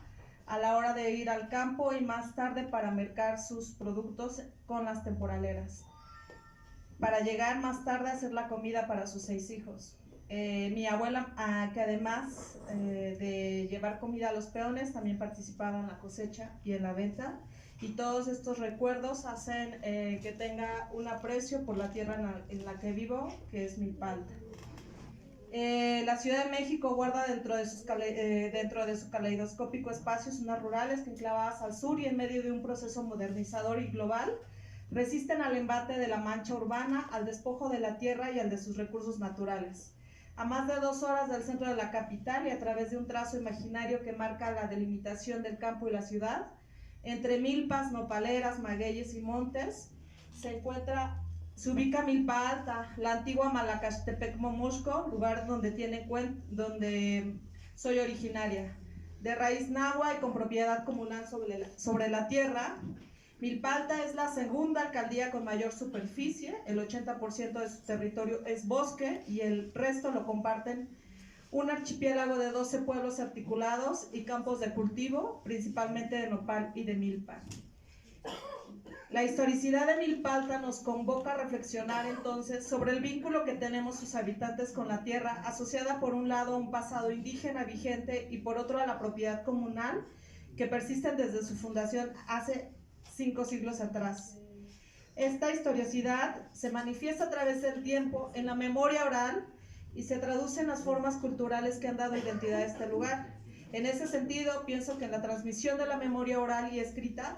a la hora de ir al campo y más tarde para mercar sus productos con las temporaleras, para llegar más tarde a hacer la comida para sus 6 hijos. Mi abuela, que además de llevar comida a los peones, también participaba en la cosecha y en la venta, y todos estos recuerdos hacen que tenga un aprecio por la tierra en la que vivo, que es Milpalta. La Ciudad de México guarda dentro de su caleidoscópico espacio zonas rurales que, enclavadas al sur y en medio de un proceso modernizador y global, resisten al embate de la mancha urbana, al despojo de la tierra y al de sus recursos naturales. A más de 2 horas del centro de la capital y a través de un trazo imaginario que marca la delimitación del campo y la ciudad, entre milpas, nopaleras, magueyes y montes, se ubica Milpa Alta, la antigua Malacaxtepec Momusco, lugar donde soy originaria. De raíz náhua y con propiedad comunal sobre la tierra, Milpa Alta es la segunda alcaldía con mayor superficie, el 80% de su territorio es bosque y el resto lo comparten un archipiélago de 12 pueblos articulados y campos de cultivo, principalmente de nopal y de milpa. La historicidad de Milpalta nos convoca a reflexionar entonces sobre el vínculo que tenemos sus habitantes con la tierra, asociada por un lado a un pasado indígena vigente y por otro a la propiedad comunal que persisten desde su fundación hace 5 siglos atrás. Esta historicidad se manifiesta a través del tiempo en la memoria oral y se traduce en las formas culturales que han dado identidad a este lugar. En ese sentido, pienso que la transmisión de la memoria oral y escrita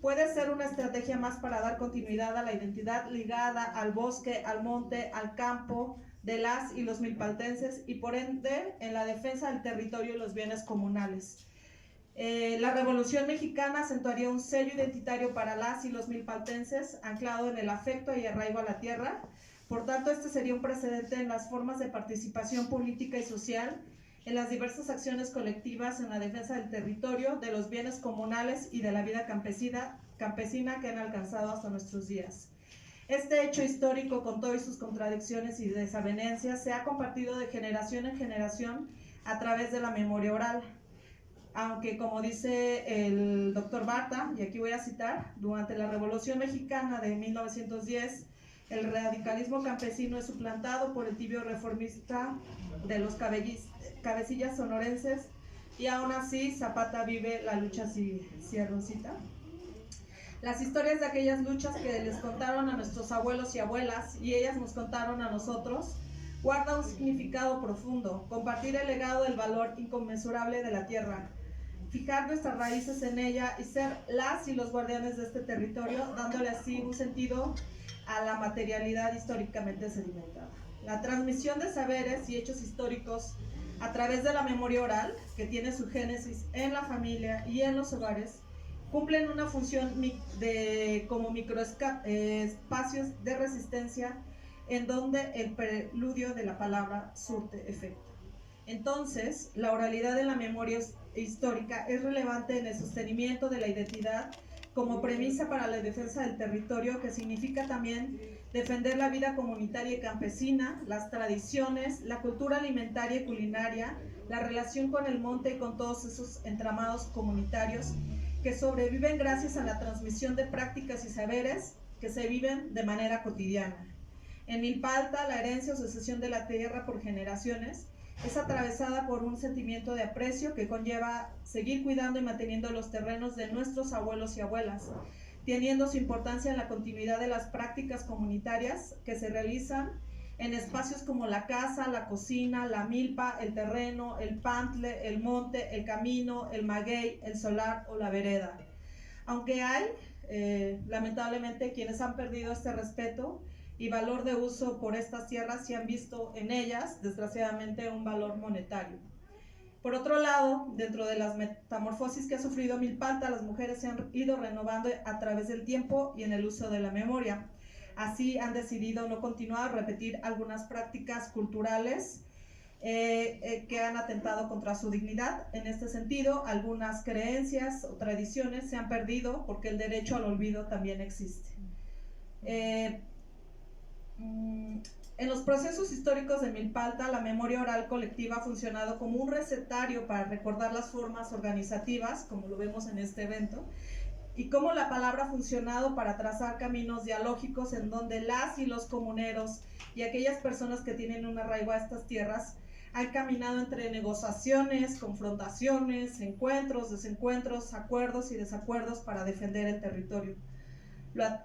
puede ser una estrategia más para dar continuidad a la identidad ligada al bosque, al monte, al campo de las y los milpaltenses y por ende en la defensa del territorio y los bienes comunales. La Revolución Mexicana acentuaría un sello identitario para las y los milpaltenses anclado en el afecto y arraigo a la tierra. Por tanto, este sería un precedente en las formas de participación política y social, en las diversas acciones colectivas en la defensa del territorio, de los bienes comunales y de la vida campesina que han alcanzado hasta nuestros días. Este hecho histórico, con todas sus contradicciones y desavenencias, se ha compartido de generación en generación a través de la memoria oral. Aunque, como dice el doctor Barta, y aquí voy a citar, durante la Revolución Mexicana de 1910, el radicalismo campesino es suplantado por el tibio reformista de los cabecillas sonorenses, y aún así Zapata vive la lucha civil. Cierro cita. Las historias de aquellas luchas que les contaron a nuestros abuelos y abuelas, y ellas nos contaron a nosotros, guarda un significado profundo: compartir el legado del valor inconmensurable de la tierra, fijar nuestras raíces en ella y ser las y los guardianes de este territorio, dándole así un sentido a la materialidad históricamente sedimentada. La transmisión de saberes y hechos históricos a través de la memoria oral, que tiene su génesis en la familia y en los hogares, cumplen una función como microespacios de resistencia en donde el preludio de la palabra surte efecto. Entonces, la oralidad de la memoria histórica es relevante en el sostenimiento de la identidad como premisa para la defensa del territorio, que significa también defender la vida comunitaria y campesina, las tradiciones, la cultura alimentaria y culinaria, la relación con el monte y con todos esos entramados comunitarios que sobreviven gracias a la transmisión de prácticas y saberes que se viven de manera cotidiana. En Milpalta, la herencia o sucesión de la tierra por generaciones es atravesada por un sentimiento de aprecio que conlleva seguir cuidando y manteniendo los terrenos de nuestros abuelos y abuelas, teniendo su importancia en la continuidad de las prácticas comunitarias que se realizan en espacios como la casa, la cocina, la milpa, el terreno, el pantle, el monte, el camino, el maguey, el solar o la vereda. Aunque hay, lamentablemente, quienes han perdido este respeto y valor de uso por estas tierras y han visto en ellas, desgraciadamente, un valor monetario. Por otro lado, dentro de las metamorfosis que ha sufrido Milpalta, las mujeres se han ido renovando a través del tiempo y en el uso de la memoria. Así han decidido no continuar, repetir algunas prácticas culturales que han atentado contra su dignidad. En este sentido, algunas creencias o tradiciones se han perdido porque el derecho al olvido también existe. En los procesos históricos de Milpalta, la memoria oral colectiva ha funcionado como un recetario para recordar las formas organizativas, como lo vemos en este evento, y cómo la palabra ha funcionado para trazar caminos dialógicos en donde las y los comuneros y aquellas personas que tienen un arraigo a estas tierras han caminado entre negociaciones, confrontaciones, encuentros, desencuentros, acuerdos y desacuerdos para defender el territorio.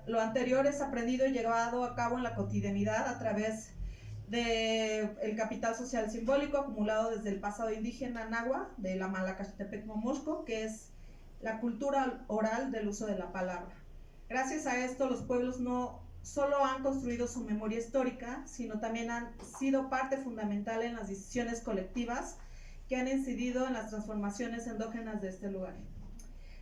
Lo anterior es aprendido y llevado a cabo en la cotidianidad a través del capital social simbólico acumulado desde el pasado indígena náhuatl de la Malacatepec Momosco, que es la cultura oral del uso de la palabra. Gracias a esto, los pueblos no solo han construido su memoria histórica, sino también han sido parte fundamental en las decisiones colectivas que han incidido en las transformaciones endógenas de este lugar.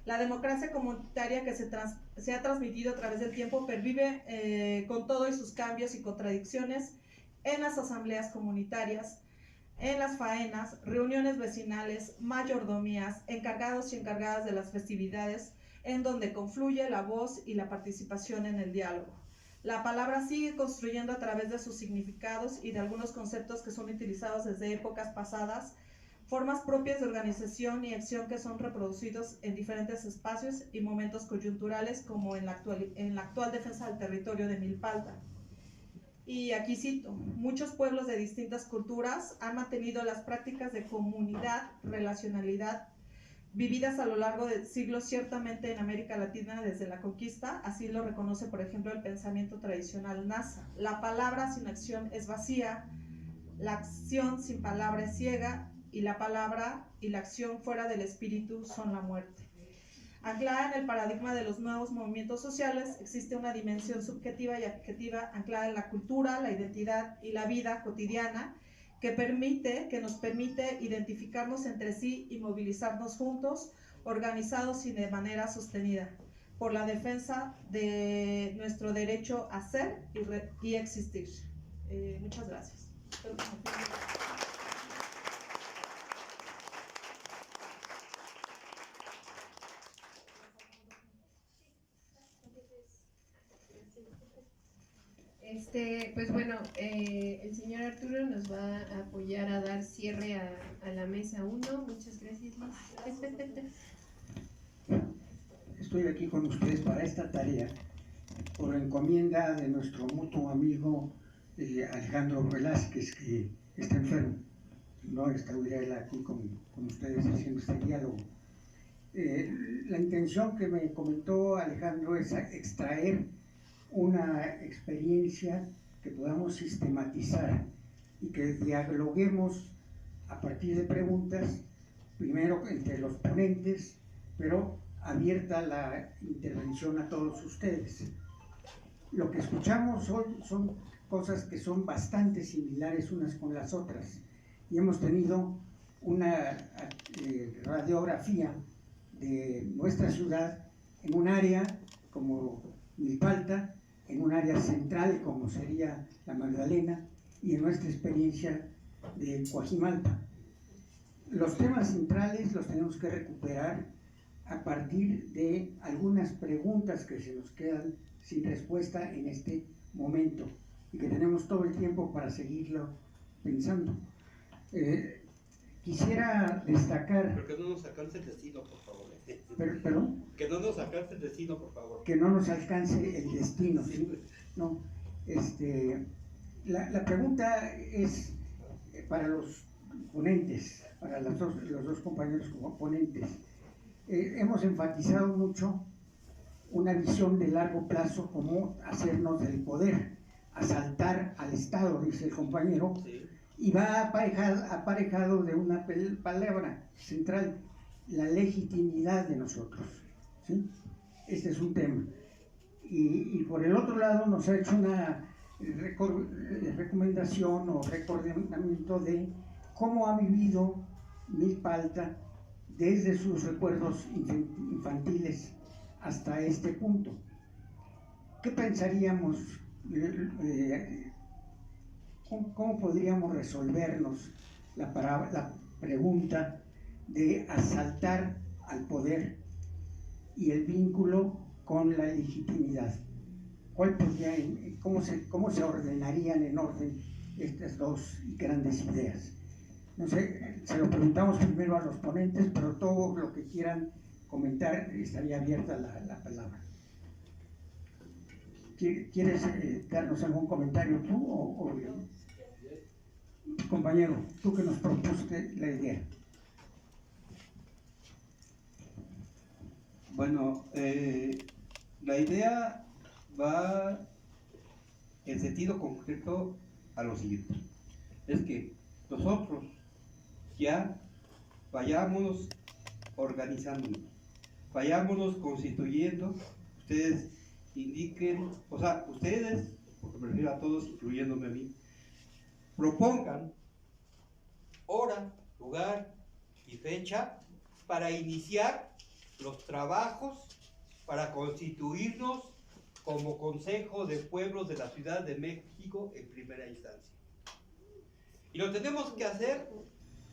La democracia comunitaria que se ha transmitido a través del tiempo pervive con todos sus cambios y contradicciones en las asambleas comunitarias, en las faenas, reuniones vecinales, mayordomías, encargados y encargadas de las festividades, en donde confluye la voz y la participación en el diálogo. La palabra sigue construyendo a través de sus significados y de algunos conceptos que son utilizados desde épocas pasadas, formas propias de organización y acción que son reproducidos en diferentes espacios y momentos coyunturales, como en la actual defensa del territorio de Milpalta. Y aquí cito: muchos pueblos de distintas culturas han mantenido las prácticas de comunidad, relacionalidad, vividas a lo largo de siglos, ciertamente en América Latina desde la conquista. Así lo reconoce, por ejemplo, el pensamiento tradicional nasa. La palabra sin acción es vacía, La acción sin palabra es ciega, y la palabra y la acción fuera del espíritu son la muerte. Anclada en el paradigma de los nuevos movimientos sociales, existe una dimensión subjetiva y objetiva anclada en la cultura, la identidad y la vida cotidiana que nos permite identificarnos entre sí y movilizarnos juntos, organizados y de manera sostenida, por la defensa de nuestro derecho a ser y existir. Muchas gracias. Pues bueno, el señor Arturo nos va a apoyar a dar cierre a la mesa 1. Muchas gracias, Liz. Estoy aquí con ustedes para esta tarea por encomienda de nuestro mutuo amigo Alejandro Velázquez, que está enfermo. No estuviera él aquí con ustedes haciendo este diálogo. La intención que me comentó Alejandro es extraer una experiencia que podamos sistematizar y que dialoguemos a partir de preguntas, primero entre los ponentes, pero abierta la intervención a todos ustedes. Lo que escuchamos hoy son cosas que son bastante similares unas con las otras, y hemos tenido una radiografía de nuestra ciudad en un área como Milpalta, en un área central como sería la Magdalena, y en nuestra experiencia de Coajimalpa. Los temas centrales los tenemos que recuperar a partir de algunas preguntas que se nos quedan sin respuesta en este momento y que tenemos todo el tiempo para seguirlo pensando. Quisiera destacar... Pero que no nos alcance el destino, por favor. ¿Perdón? Que no nos alcance el destino, por favor. Que no nos alcance el destino, ¿sí? No, la pregunta es para los ponentes, para los dos compañeros ponentes. Hemos enfatizado mucho una visión de largo plazo, como hacernos del poder, asaltar al Estado, dice el compañero, Sí. y va aparejado de una palabra central, la legitimidad de nosotros, ¿sí? Este es un tema. Y por el otro lado nos ha hecho una recomendación o recordamiento de cómo ha vivido Milpalta desde sus recuerdos infantiles hasta este punto. ¿Qué pensaríamos? ¿Cómo podríamos resolvernos la pregunta de asaltar al poder y el vínculo con la legitimidad? ¿Cómo se ordenarían en orden estas dos grandes ideas? No sé, se lo preguntamos primero a los ponentes, pero todo lo que quieran comentar estaría abierta la palabra. ¿Quieres darnos algún comentario tú o compañero, tú que nos propusiste la idea? Bueno, la idea va en sentido concreto a lo siguiente. Es que nosotros ya vayámonos organizándonos, vayámonos constituyendo, ustedes indiquen, o sea, ustedes, porque me refiero a todos, incluyéndome a mí, propongan Hora, lugar y fecha para iniciar los trabajos para constituirnos como Consejo de Pueblos de la Ciudad de México en primera instancia. Y lo tenemos que hacer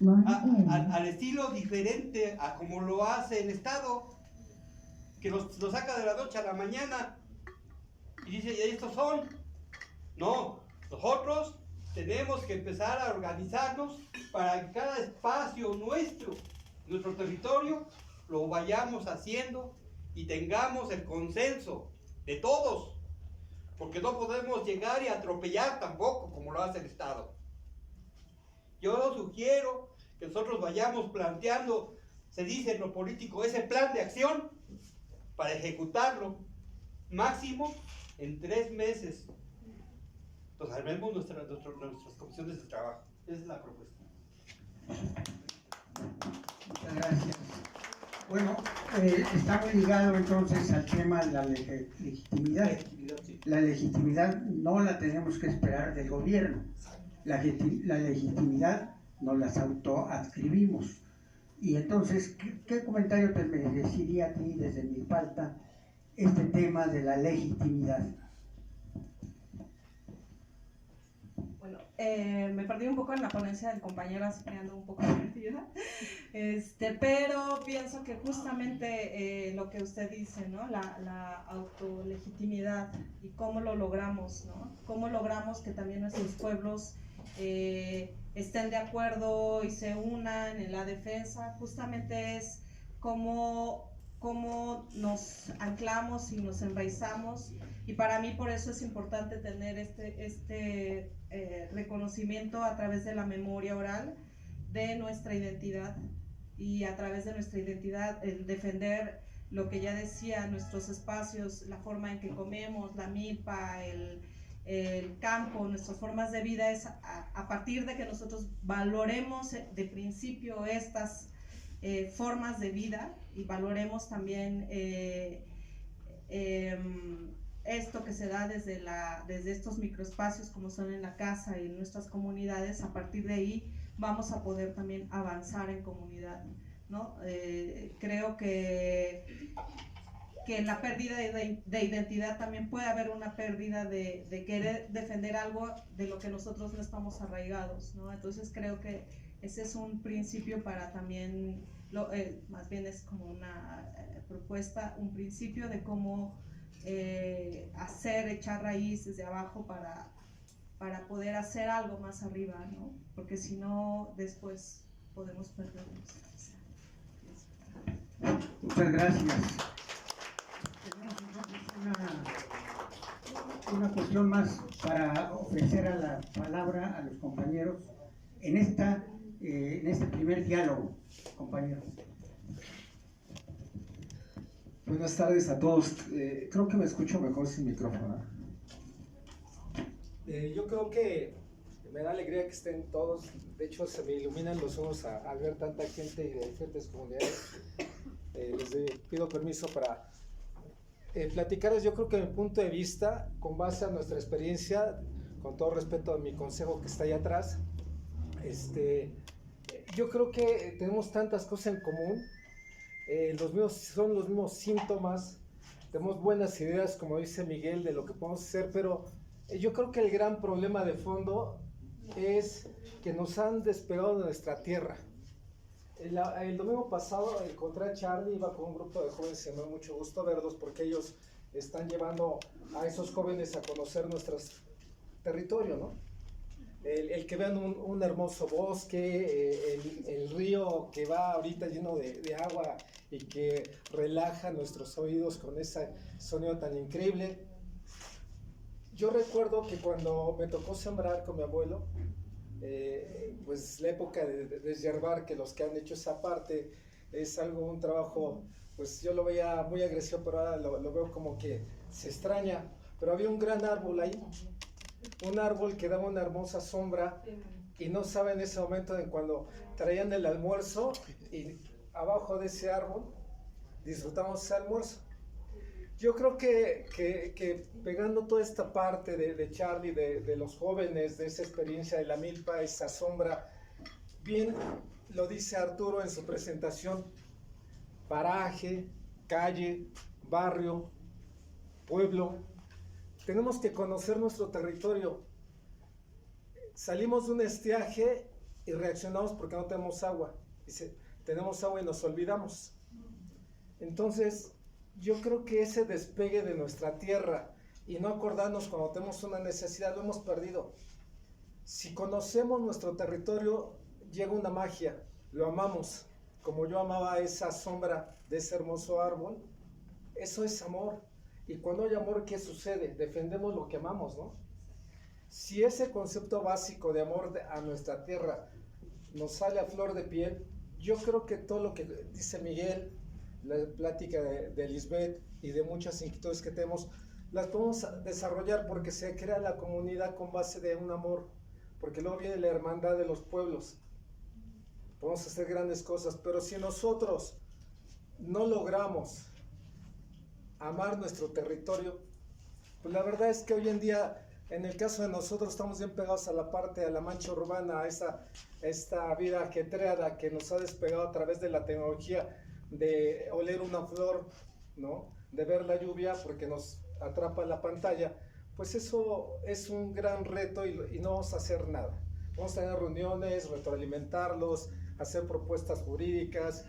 al estilo diferente a como lo hace el Estado, que lo saca de la noche a la mañana y dice, ¿y estos son? No, nosotros tenemos que empezar a organizarnos para que cada espacio nuestro territorio, lo vayamos haciendo y tengamos el consenso de todos, porque no podemos llegar y atropellar tampoco como lo hace el Estado. Yo sugiero que nosotros vayamos planteando, se dice en lo político, ese plan de acción para ejecutarlo máximo en 3 meses. Entonces armemos nuestras comisiones de trabajo. es la propuesta. Muchas gracias. Bueno, está muy ligado entonces al tema de la legitimidad. Sí. La legitimidad no la tenemos que esperar del gobierno. La legitimidad nos las autoadscribimos. Y entonces, ¿qué comentario te merecería a ti desde Milpalta este tema de la legitimidad? Bueno, me perdí un poco en la ponencia del compañero, así que ando un poco perdida. Pero pienso que justamente lo que usted dice, ¿no? La autolegitimidad y cómo lo logramos, ¿no? Cómo logramos que también nuestros pueblos estén de acuerdo y se unan en la defensa, justamente es cómo nos anclamos y nos enraizamos, y para mí por eso es importante tener este reconocimiento a través de la memoria oral de nuestra identidad, y a través de nuestra identidad el defender lo que ya decía, nuestros espacios, la forma en que comemos, la milpa, el campo, nuestras formas de vida, es a partir de que nosotros valoremos de principio estas formas de vida, y valoremos también esto que se da desde estos microespacios como son en la casa y en nuestras comunidades. A partir de ahí vamos a poder también avanzar en comunidad, ¿no? Creo que en la pérdida de identidad también puede haber una pérdida de querer defender algo de lo que nosotros no estamos arraigados, ¿no? Entonces creo que ese es un principio para también, más bien es como una propuesta, un principio de cómo echar raíces de abajo para poder hacer algo más arriba, ¿no? Porque si no, después podemos perdernos. Muchas gracias. Una cuestión más para ofrecer a la palabra a los compañeros en este primer diálogo, compañeros. Buenas tardes a todos. Creo que me escucho mejor sin micrófono. Yo creo que me da alegría que estén todos. De hecho, se me iluminan los ojos al ver tanta gente y de diferentes comunidades. Les pido permiso para platicarles, yo creo que mi punto de vista, con base a nuestra experiencia, con todo respeto a mi consejo que está allá atrás, yo creo que tenemos tantas cosas en común, son los mismos síntomas, tenemos buenas ideas, como dice Miguel, de lo que podemos hacer, pero yo creo que el gran problema de fondo es que nos han despegado de nuestra tierra. El domingo pasado encontré a Charlie, iba con un grupo de jóvenes, me dio mucho gusto verlos porque ellos están llevando a esos jóvenes a conocer nuestro territorio, ¿no? El que vean un hermoso bosque, el río que va ahorita lleno de agua y que relaja nuestros oídos con ese sonido tan increíble. Yo recuerdo que cuando me tocó sembrar con mi abuelo, pues la época de deshiervar, que los que han hecho esa parte es un trabajo, pues yo lo veía muy agresivo, pero ahora lo veo como que se extraña. Pero había un gran árbol ahí, un árbol que daba una hermosa sombra, y no saben ese momento de cuando traían el almuerzo y abajo de ese árbol disfrutamos ese almuerzo. Yo creo que pegando toda esta parte de Charlie, de los jóvenes, de esa experiencia de la milpa, esa sombra, bien lo dice Arturo en su presentación: paraje, calle, barrio, pueblo. Tenemos que conocer nuestro territorio. Salimos de un estiaje y reaccionamos porque no tenemos agua. Tenemos agua y nos olvidamos. Entonces, yo creo que ese despegue de nuestra tierra y no acordarnos cuando tenemos una necesidad, lo hemos perdido. Si conocemos nuestro territorio, llega una magia, lo amamos, como yo amaba esa sombra de ese hermoso árbol. Eso es amor. Y cuando hay amor, ¿qué sucede? Defendemos lo que amamos, ¿no? Si ese concepto básico de amor a nuestra tierra nos sale a flor de piel, yo creo que todo lo que dice Miguel, la plática de Lisbeth y de muchas inquietudes que tenemos, las podemos desarrollar porque se crea la comunidad con base de un amor, porque luego viene la hermandad de los pueblos. Podemos hacer grandes cosas, pero si nosotros no logramos amar nuestro territorio, pues la verdad es que hoy en día, en el caso de nosotros, estamos bien pegados a la parte, a la mancha urbana, a esta vida ajetreada que nos ha despegado a través de la tecnología, de oler una flor, ¿no? De ver la lluvia porque nos atrapa la pantalla. Pues eso es un gran reto y no vamos a hacer nada. Vamos a tener reuniones, retroalimentarlos, hacer propuestas jurídicas,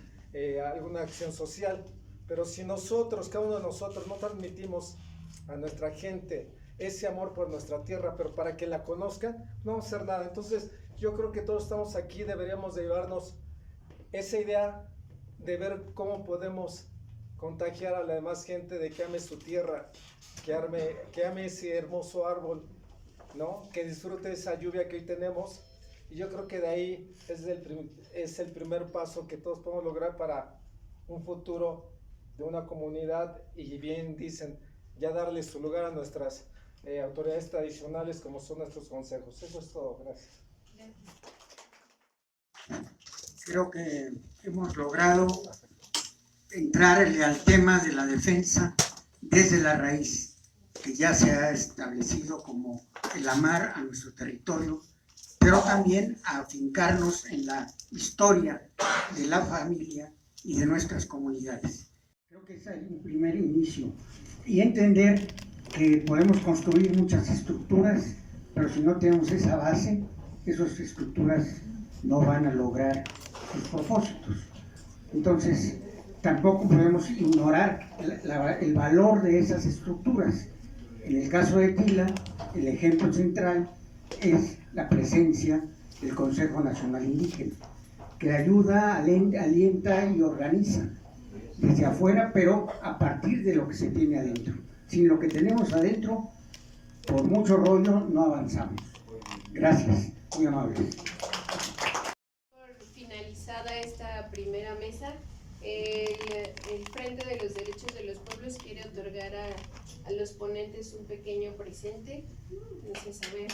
alguna acción social, pero si nosotros, cada uno de nosotros, no transmitimos a nuestra gente ese amor por nuestra tierra, pero para que la conozcan, no vamos a hacer nada. Entonces yo creo que todos estamos aquí, deberíamos de llevarnos esa idea de ver cómo podemos contagiar a la demás gente de que ame su tierra, que ame ese hermoso árbol, ¿no? Que disfrute esa lluvia que hoy tenemos. Y yo creo que de ahí es el primer paso que todos podemos lograr para un futuro de una comunidad, y bien dicen, ya darle su lugar a nuestras autoridades tradicionales como son nuestros consejos. Eso es todo, gracias. Creo que hemos logrado entrarle al tema de la defensa desde la raíz, que ya se ha establecido como el amar a nuestro territorio, pero también a afincarnos en la historia de la familia y de nuestras comunidades. Creo que ese es un primer inicio, y entender que podemos construir muchas estructuras, pero si no tenemos esa base, esas estructuras no van a lograr sus propósitos. Entonces, tampoco podemos ignorar el valor de esas estructuras. En el caso de Tila, el ejemplo central es la presencia del Consejo Nacional Indígena, que ayuda, alienta y organiza desde afuera, pero a partir de lo que se tiene adentro. Sin lo que tenemos adentro, por mucho rollo, no avanzamos. Gracias, muy amables. Finalizada esta primera mesa, el Frente de los Derechos de los Pueblos quiere otorgar a los ponentes un pequeño presente. Entonces, a ver.